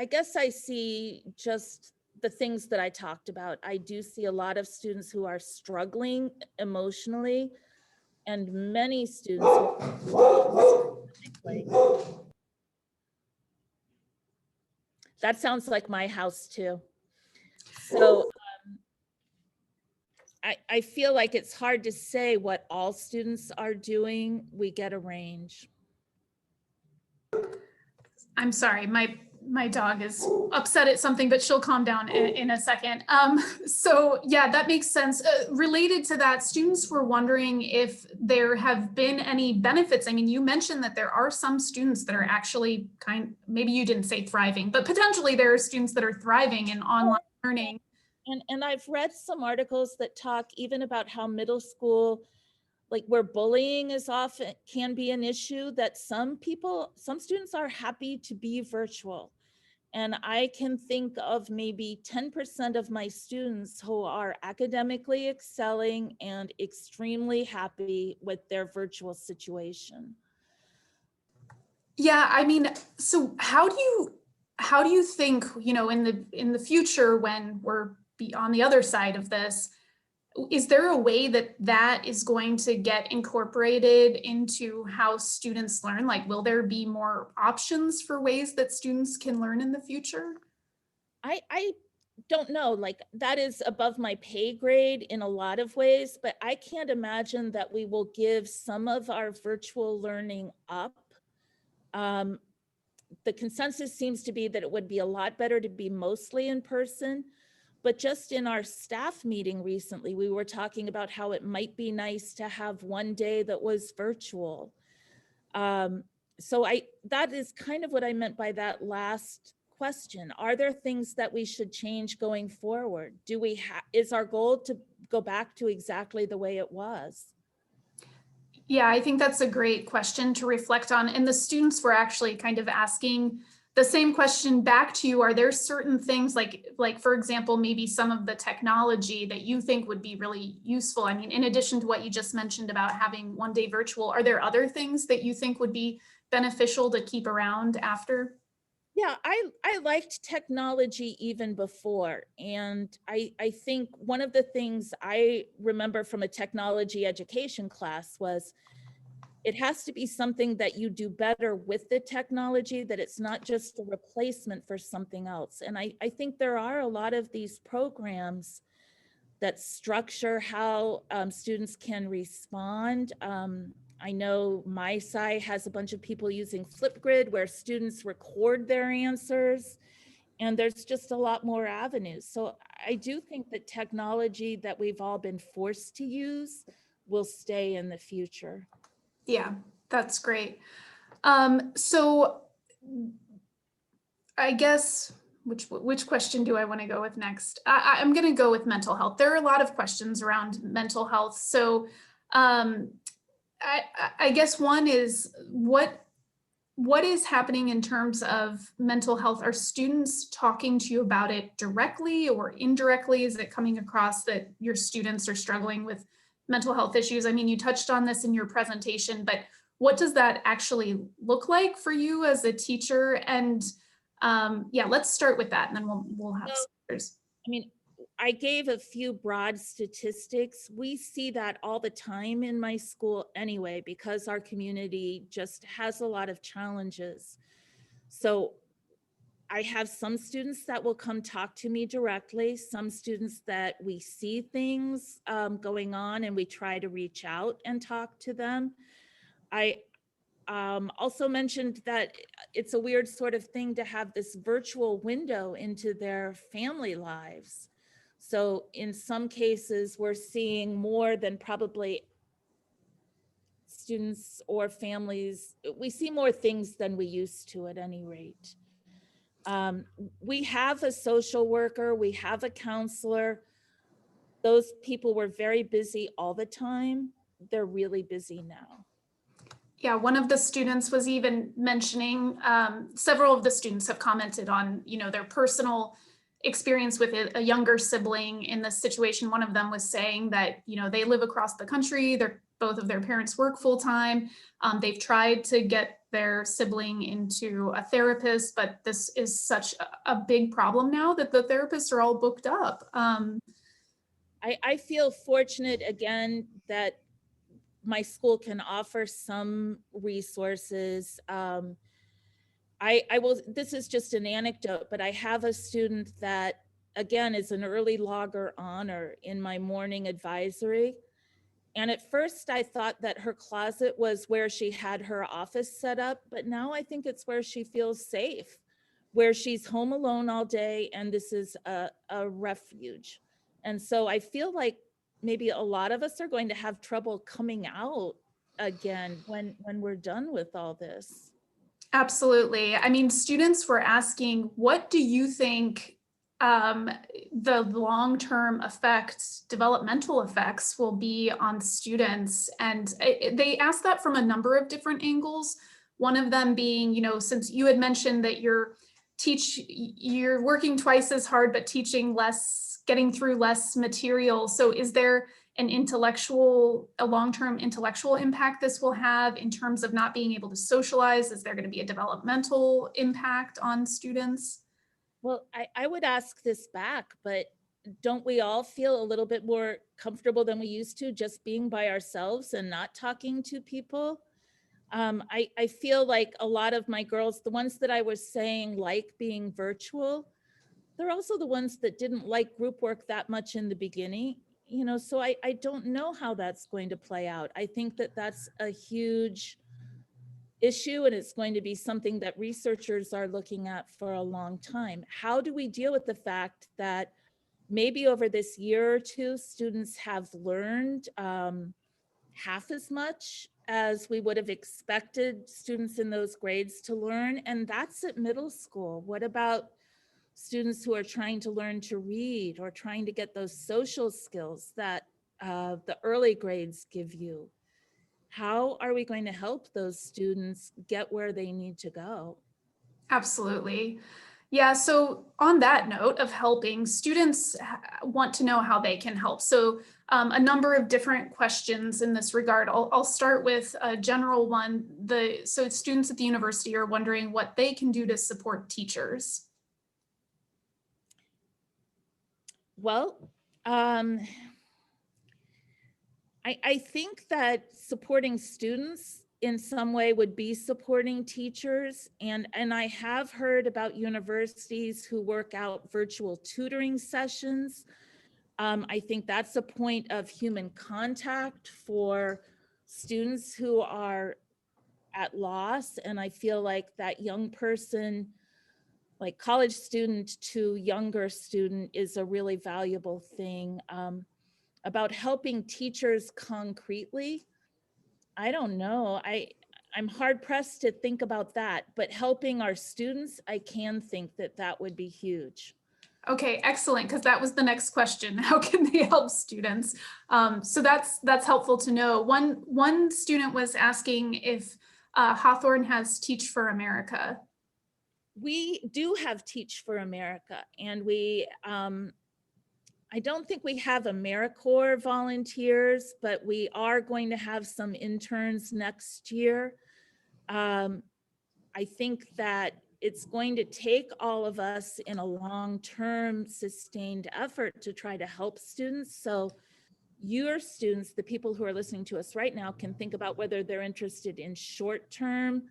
guess I see just the things that I talked about. I do see a lot of students who are struggling emotionally, and many students that sounds like my house too. So I feel like it's hard to say what all students are doing. We get a range. I'm sorry, my dog is upset at something, but she'll calm down in a second. So yeah, that makes sense. Related to that, students were wondering if there have been any benefits. I mean, you mentioned that there are some students that are actually maybe you didn't say thriving, but potentially there are students that are thriving in online learning. And I've read some articles that talk even about how middle school, like where bullying is often can be an issue, that some students are happy to be virtual. And I can think of maybe 10% of my students who are academically excelling and extremely happy with their virtual situation. Yeah, I mean, so how do you think, you know, in the future when we're on the other side of this, is there a way that is going to get incorporated into how students learn? Like, will there be more options for ways that students can learn in the future? I don't know, like that is above my pay grade in a lot of ways, but I can't imagine that we will give some of our virtual learning up. The consensus seems to be that it would be a lot better to be mostly in person. But just in our staff meeting recently, we were talking about how it might be nice to have one day that was virtual. So that is kind of what I meant by that last question. Are there things that we should change going forward? Is our goal to go back to exactly the way it was? Yeah, I think that's a great question to reflect on. And the students were actually kind of asking the same question back to you. Are there certain things like for example, maybe some of the technology that you think would be really useful? I mean, in addition to what you just mentioned about having one day virtual, are there other things that you think would be beneficial to keep around after? Yeah, I liked technology even before. And I think one of the things I remember from a technology education class was it has to be something that you do better with the technology, that it's not just a replacement for something else. And I think there are a lot of these programs that structure how students can respond. I know my site has a bunch of people using Flipgrid where students record their answers, and there's just a lot more avenues. So I do think that technology that we've all been forced to use will stay in the future. Yeah, that's great. So I guess Which question do I want to go with next? I'm going to go with mental health. There are a lot of questions around mental health. So um, I guess one is what is happening in terms of mental health? Are students talking to you about it directly or indirectly? Is it coming across that your students are struggling with mental health issues? I mean, you touched on this in your presentation, but what does that actually look like for you as a teacher? And yeah, let's start with that, and then we'll have Well, others. I mean, I gave a few broad statistics. We see that all the time in my school anyway, because our community just has a lot of challenges. So I have some students that will come talk to me directly, some students that we see things going on and we try to reach out and talk to them. I also mentioned that it's a weird sort of thing to have this virtual window into their family lives. So in some cases, we're seeing more than probably students or families. We see more things than we used to at any rate. We have a social worker, we have a counselor. Those people were very busy all the time. They're really busy now. Yeah, one of the students was even mentioning, several of the students have commented on, their personal experience with a younger sibling in this situation. One of them was saying that, they live across the country, both of their parents work full time. They've tried to get their sibling into a therapist, but this is such a big problem now that the therapists are all booked up. I feel fortunate again that my school can offer some resources. I will, this is just an anecdote, but I have a student that again is an early logger honor in my morning advisory. And at first I thought that her closet was where she had her office set up, but now I think it's where she feels safe, where she's home alone all day, and this is a refuge. And so I feel like maybe a lot of us are going to have trouble coming out again when we're done with all this. Absolutely. I mean, students were asking, what do you think the long-term effects, developmental effects will be on students? And they asked that from a number of different angles. One of them being, since you had mentioned that you're working twice as hard, but teaching less, getting through less material. So is there a long-term intellectual impact this will have in terms of not being able to socialize? Is there going to be a developmental impact on students? Well, I would ask this back, but don't we all feel a little bit more comfortable than we used to just being by ourselves and not talking to people? I feel like a lot of my girls, the ones that I was saying like being virtual, they're also the ones that didn't like group work that much in the beginning, so I don't know how that's going to play out. I think that that's a huge issue, and it's going to be something that researchers are looking at for a long time. How do we deal with the fact that maybe over this year or two, students have learned half as much as we would have expected students in those grades to learn? And that's at middle school. What about students who are trying to learn to read or trying to get those social skills that the early grades give you? How are we going to help those students get where they need to go? Absolutely. Yeah, so on that note of helping, students want to know how they can help. So a number of different questions in this regard. I'll start with a general one. So students at the university are wondering what they can do to support teachers. Well, I think that supporting students in some way would be supporting teachers. And I have heard about universities who work out virtual tutoring sessions. I think that's a point of human contact for students who are at loss. And I feel like that young person, like college student to younger student, is a really valuable thing. About helping teachers concretely, I don't know. I'm hard pressed to think about that, but helping our students, I can think that that would be huge. Okay, excellent, because that was the next question. How can they help students? So that's helpful to know. One student was asking if Hawthorn has Teach for America. We do have Teach for America, and I don't think we have AmeriCorps volunteers, but we are going to have some interns next year. I think that it's going to take all of us in a long-term sustained effort to try to help students. So your students, the people who are listening to us right now, can think about whether they're interested in short-term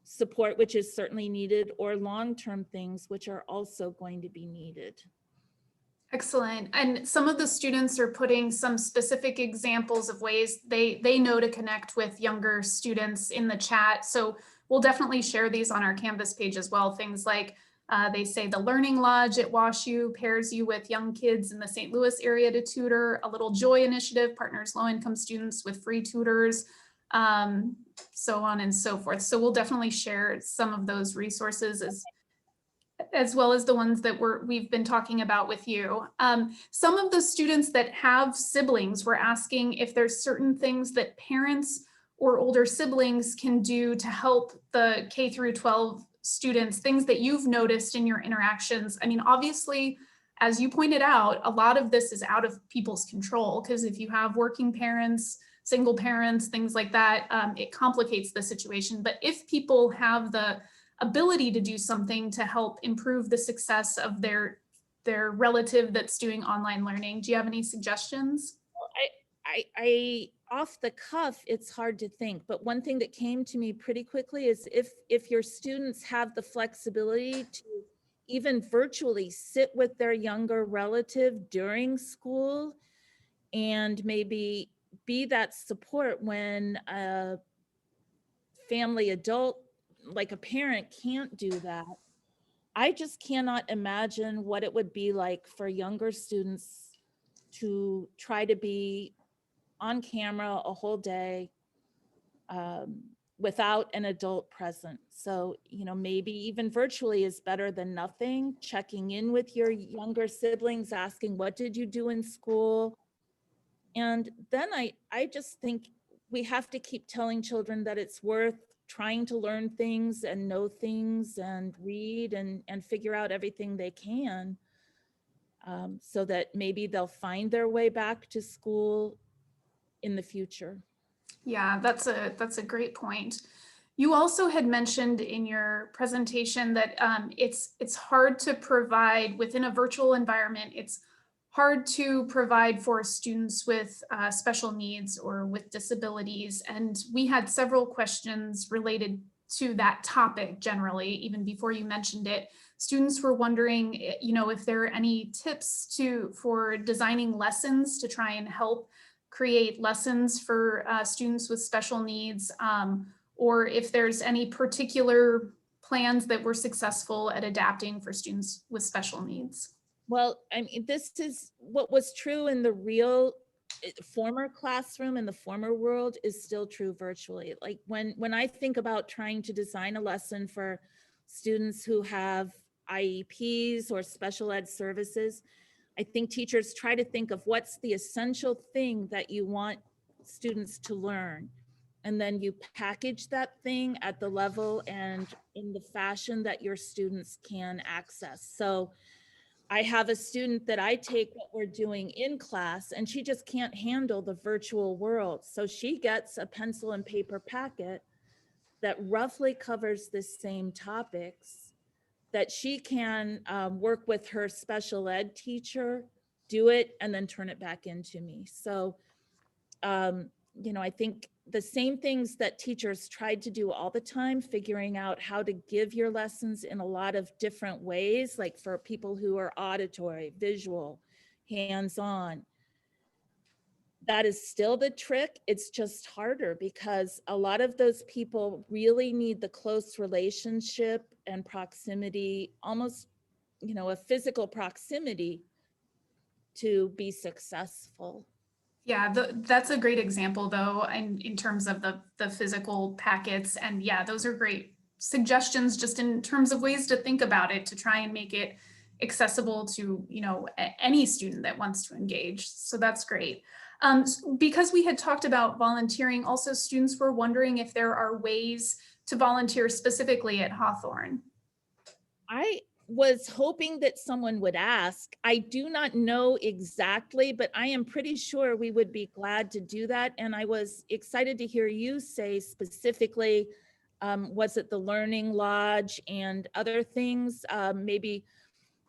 support, which is certainly needed, or long-term things, which are also going to be needed. Excellent. And some of the students are putting some specific examples of ways they know to connect with younger students in the chat. So we'll definitely share these on our Canvas page as well. Things like they say the Learning Lodge at WashU pairs you with young kids in the St. Louis area to tutor. A Little Joy initiative partners low-income students with free tutors, so on and so forth. So we'll definitely share some of those resources as well as the ones that we've been talking about with you. Some of the students that have siblings were asking if there's certain things that parents or older siblings can do to help the K through 12 students, things that you've noticed in your interactions. I mean, obviously, as you pointed out, a lot of this is out of people's control, because if you have working parents, single parents, things like that, it complicates the situation. But if people have the ability to do something to help improve the success of their relative that's doing online learning, do you have any suggestions? I off the cuff, it's hard to think, but one thing that came to me pretty quickly is if your students have the flexibility to even virtually sit with their younger relative during school and maybe be that support when a family adult, like a parent, can't do that. I just cannot imagine what it would be like for younger students to try to be on camera a whole day without an adult present. So, maybe even virtually is better than nothing. Checking in with your younger siblings, asking, what did you do in school? And then I just think we have to keep telling children that it's worth trying to learn things and know things and read and figure out everything they can, so that maybe they'll find their way back to school in the future. Yeah, that's a great point. You also had mentioned in your presentation that it's hard to provide within a virtual environment. It's hard to provide for students with special needs or with disabilities. And we had several questions related to that topic generally, even before you mentioned it. Students were wondering, if there are any tips for designing lessons to try and help create lessons for students with special needs, or if there's any particular plans that were successful at adapting for students with special needs. Well, I mean, this is what was true in the real former classroom in the former world is still true virtually. Like when I think about trying to design a lesson for students who have IEPs or special ed services, I think teachers try to think of what's the essential thing that you want students to learn. And then you package that thing at the level and in the fashion that your students can access. So I have a student that I take what we're doing in class, and she just can't handle the virtual world. So she gets a pencil and paper packet that roughly covers the same topics that she can work with her special ed teacher, do it, and then turn it back into me. So, I think the same things that teachers tried to do all the time, figuring out how to give your lessons in a lot of different ways, like for people who are auditory, visual, hands-on. That is still the trick. It's just harder because a lot of those people really need the close relationship and proximity, almost, a physical proximity to be successful. Yeah, that's a great example though, in terms of the physical packets. And yeah, those are great suggestions just in terms of ways to think about it, to try and make it accessible to, any student that wants to engage. So that's great. Because we had talked about volunteering, also students were wondering if there are ways to volunteer specifically at Hawthorn. I was hoping that someone would ask. I do not know exactly, but I am pretty sure we would be glad to do that. And I was excited to hear you say specifically, was it the Learning Lodge and other things? Maybe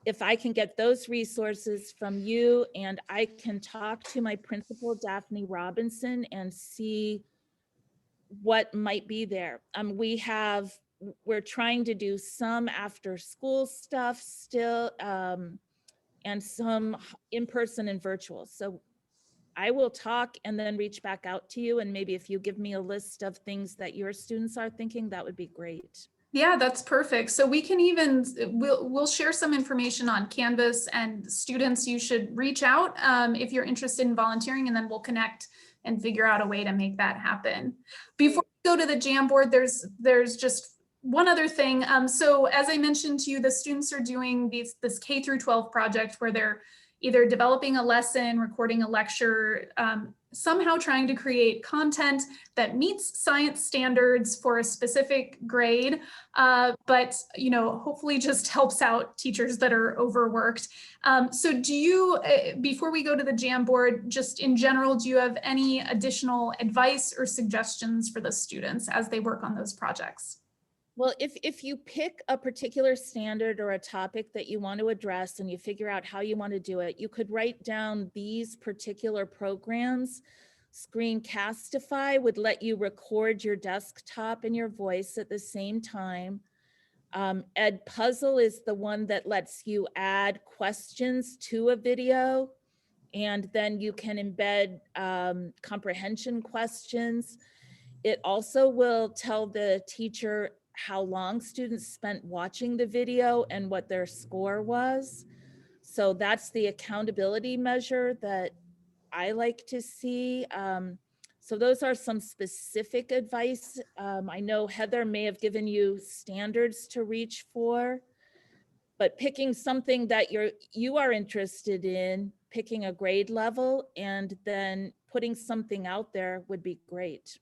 if I can get those resources from you, and I can talk to my principal, Daphne Robinson, and see what might be there. We're trying to do some after school stuff still, and some in-person and virtual. So I will talk and then reach back out to you. And maybe if you give me a list of things that your students are thinking, that would be great. Yeah, that's perfect. So we can even, we'll share some information on Canvas, and students, you should reach out if you're interested in volunteering, and then we'll connect and figure out a way to make that happen. Before we go to the Jamboard, there's just one other thing. So as I mentioned to you, the students are doing this K through 12 project where they're either developing a lesson, recording a lecture, somehow trying to create content that meets science standards for a specific grade, but hopefully just helps out teachers that are overworked. So do you, before we go to the Jamboard, just in general, do you have any additional advice or suggestions for the students as they work on those projects? Well, if you pick a particular standard or a topic that you want to address and you figure out how you want to do it, you could write down these particular programs. Screencastify would let you record your desktop and your voice at the same time. Edpuzzle is the one that lets you add questions to a video, and then you can embed comprehension questions. It also will tell the teacher how long students spent watching the video and what their score was. So that's the accountability measure that I like to see. So those are some specific advice. I know Heather may have given you standards to reach for, but picking something that you are interested in, picking a grade level, and then putting something out there would be great.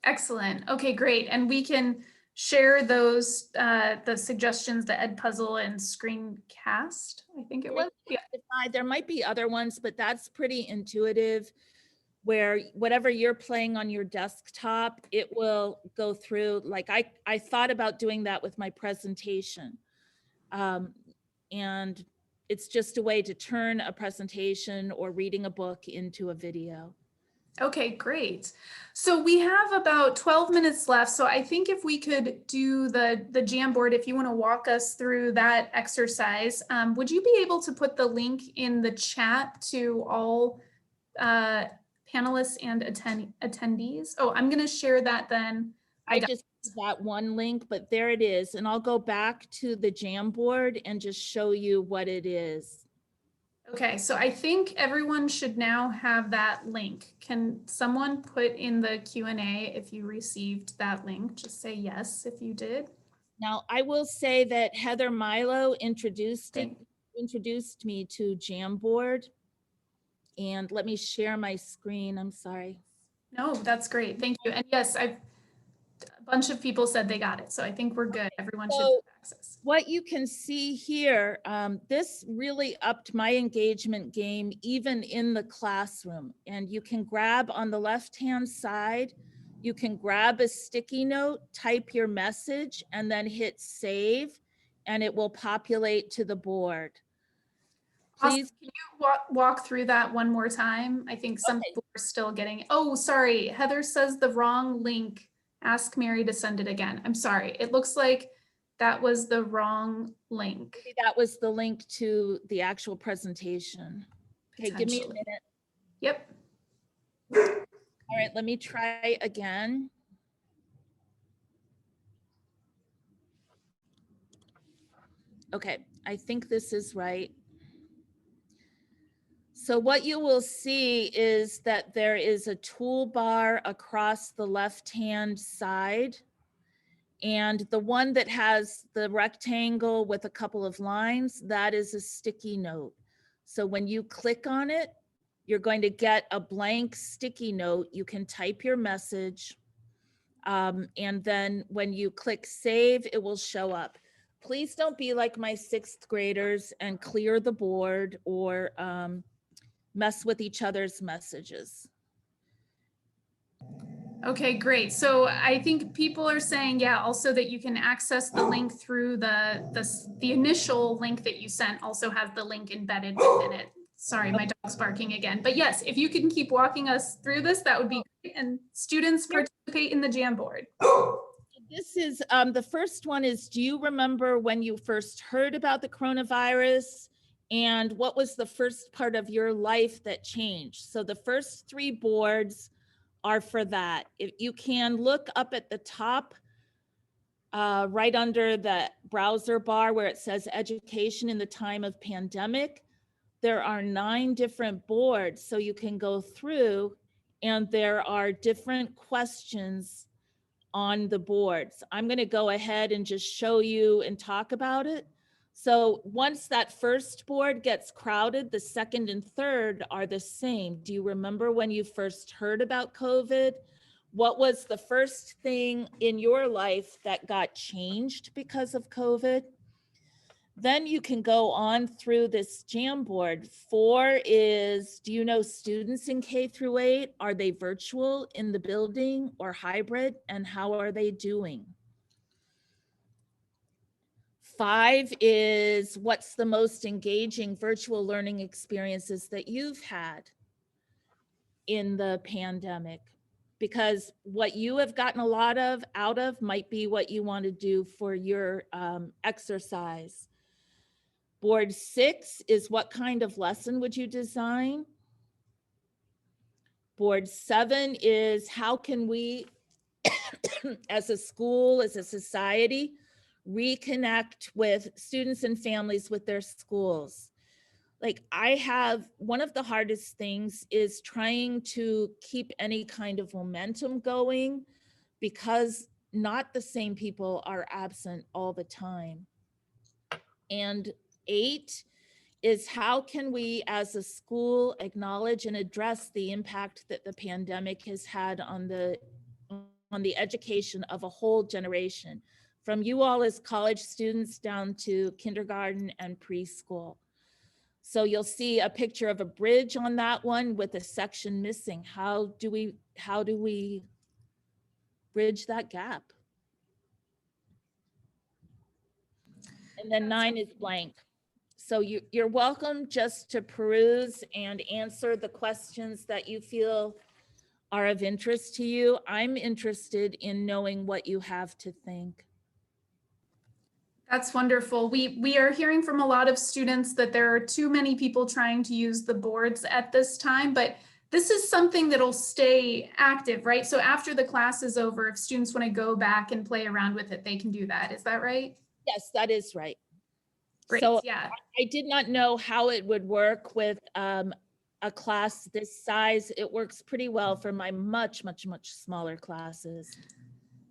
Excellent. Okay, great. And we can share those, the suggestions, the Edpuzzle and Screencast, I think it was. Yeah. There might be other ones, but that's pretty intuitive, where whatever you're playing on your desktop, it will go through. Like I thought about doing that with my presentation. And it's just a way to turn a presentation or reading a book into a video. Okay, great. So we have about 12 minutes left. So I think if we could do the Jamboard, if you want to walk us through that exercise, would you be able to put the link in the chat to all panelists and attendees? Oh, I'm going to share that then. I just that one link, but there it is. And I'll go back to the Jamboard and just show you what it is. Okay, so I think everyone should now have that link. Can someone put in the Q&A if you received that link? Just say yes if you did. Now, I will say that Heather Milo introduced me to Jamboard. And let me share my screen. I'm sorry. No, that's great. Thank you. And yes, a bunch of people said they got it. So I think we're good. Everyone should have access. What you can see here, this really upped my engagement game, even in the classroom. And you can grab on the left-hand side, you can grab a sticky note, type your message, and then hit save, and it will populate to the board. Please. Awesome. Can you walk through that one more time? I think some people are still getting, oh, sorry. Heather says the wrong link. Ask Mary to send it again. I'm sorry. It looks like that was the wrong link. Maybe that was the link to the actual presentation. Okay, give me a minute. Yep. All right, let me try again. Okay, I think this is right. So what you will see is that there is a toolbar across the left-hand side. And the one that has the rectangle with a couple of lines, that is a sticky note. So when you click on it, you're going to get a blank sticky note. You can type your message. And then when you click save, it will show up. Please don't be like my 6th graders and clear the board or mess with each other's messages. Okay, great. So I think people are saying, yeah, also that you can access the link through the initial link that you sent also has the link embedded within it. Sorry, my dog's barking again. But yes, if you can keep walking us through this, that would be great. And students participate in the Jamboard. This is, the first one is, do you remember when you first heard about the coronavirus? And what was the first part of your life that changed? So the first 3 boards are for that. If you can look up at the top, right under the browser bar where it says education in the time of pandemic, there are 9 different boards. So you can go through and there are different questions on the boards. I'm going to go ahead and just show you and talk about it. So once that first board gets crowded, the second and third are the same. Do you remember when you first heard about COVID? What was the first thing in your life that got changed because of COVID? Then you can go on through this Jamboard. 4 is, do you know students in K-8? Are they virtual in the building or hybrid? And how are they doing? 5 is, what's the most engaging virtual learning experiences that you've had in the pandemic? Because what you have gotten a lot of out of might be what you want to do for your exercise. Board 6 is, what kind of lesson would you design? Board 7 is, how can we as a school, as a society, reconnect with students and families with their schools? Like, I have, one of the hardest things is trying to keep any kind of momentum going because not the same people are absent all the time. And 8 is, how can we as a school acknowledge and address the impact that the pandemic has had on the education of a whole generation, from you all as college students down to kindergarten and preschool. So you'll see a picture of a bridge on that one with a section missing. How do we bridge that gap? And then 9 is blank. So you're welcome just to peruse and answer the questions that you feel are of interest to you. I'm interested in knowing what you have to think. That's wonderful. We are hearing from a lot of students that there are too many people trying to use the boards at this time, but this is something that'll stay active, right? So after the class is over, if students want to go back and play around with it, they can do that. Is that right? Yes, that is right. Great, so yeah. I did not know how it would work with a class this size. It works pretty well for my much smaller classes.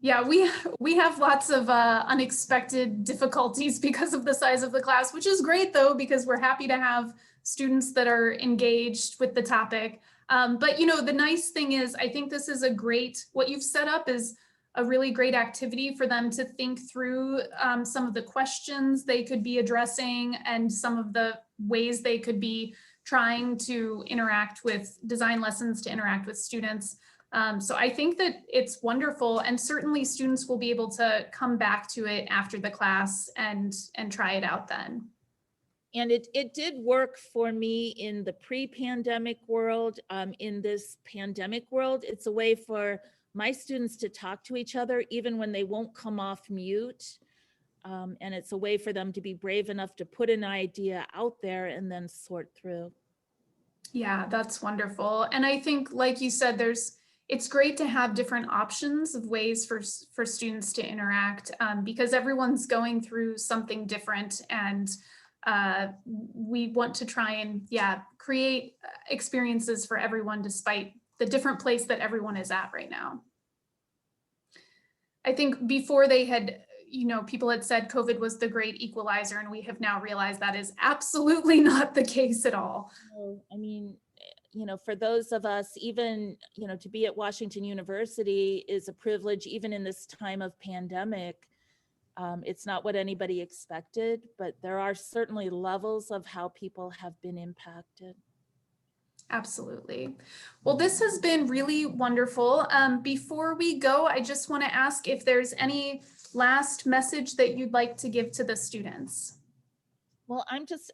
Yeah, we have lots of unexpected difficulties because of the size of the class, which is great though, because we're happy to have students that are engaged with the topic. But you know, the nice thing is, I think this is what you've set up is a really great activity for them to think through some of the questions they could be addressing and some of the ways they could be trying to design lessons to interact with students. So I think that it's wonderful, and certainly students will be able to come back to it after the class and try it out then. And it did work for me in the pre-pandemic world. In this pandemic world, it's a way for my students to talk to each other even when they won't come off mute. And it's a way for them to be brave enough to put an idea out there and then sort through. Yeah, that's wonderful. And I think, like you said, it's great to have different options of ways for students to interact because everyone's going through something different. And we want to try and, create experiences for everyone despite the different place that everyone is at right now. I think before they had, people had said COVID was the great equalizer, and we have now realized that is absolutely not the case at all. I mean, for those of us, even, to be at Washington University is a privilege, even in this time of pandemic. It's not what anybody expected, but there are certainly levels of how people have been impacted. Absolutely. Well, this has been really wonderful. Before we go, I just want to ask if there's any last message that you'd like to give to the students. Well,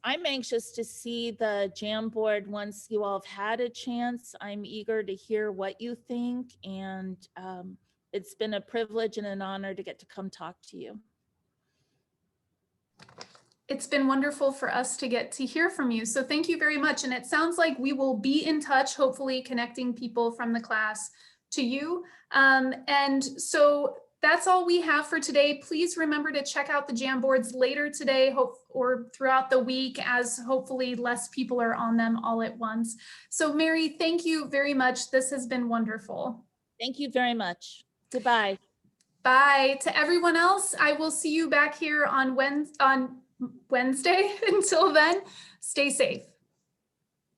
I'm anxious to see the Jamboard once you all have had a chance. I'm eager to hear what you think, and it's been a privilege and an honor to get to come talk to you. It's been wonderful for us to get to hear from you. So thank you very much. And it sounds like we will be in touch, hopefully connecting people from the class to you. And so that's all we have for today. Please remember to check out the Jamboards later today or throughout the week, as hopefully less people are on them all at once. So Mary, thank you very much. This has been wonderful. Thank you very much. Goodbye. Bye. To everyone else, I will see you back here on Wednesday. Until then, stay safe.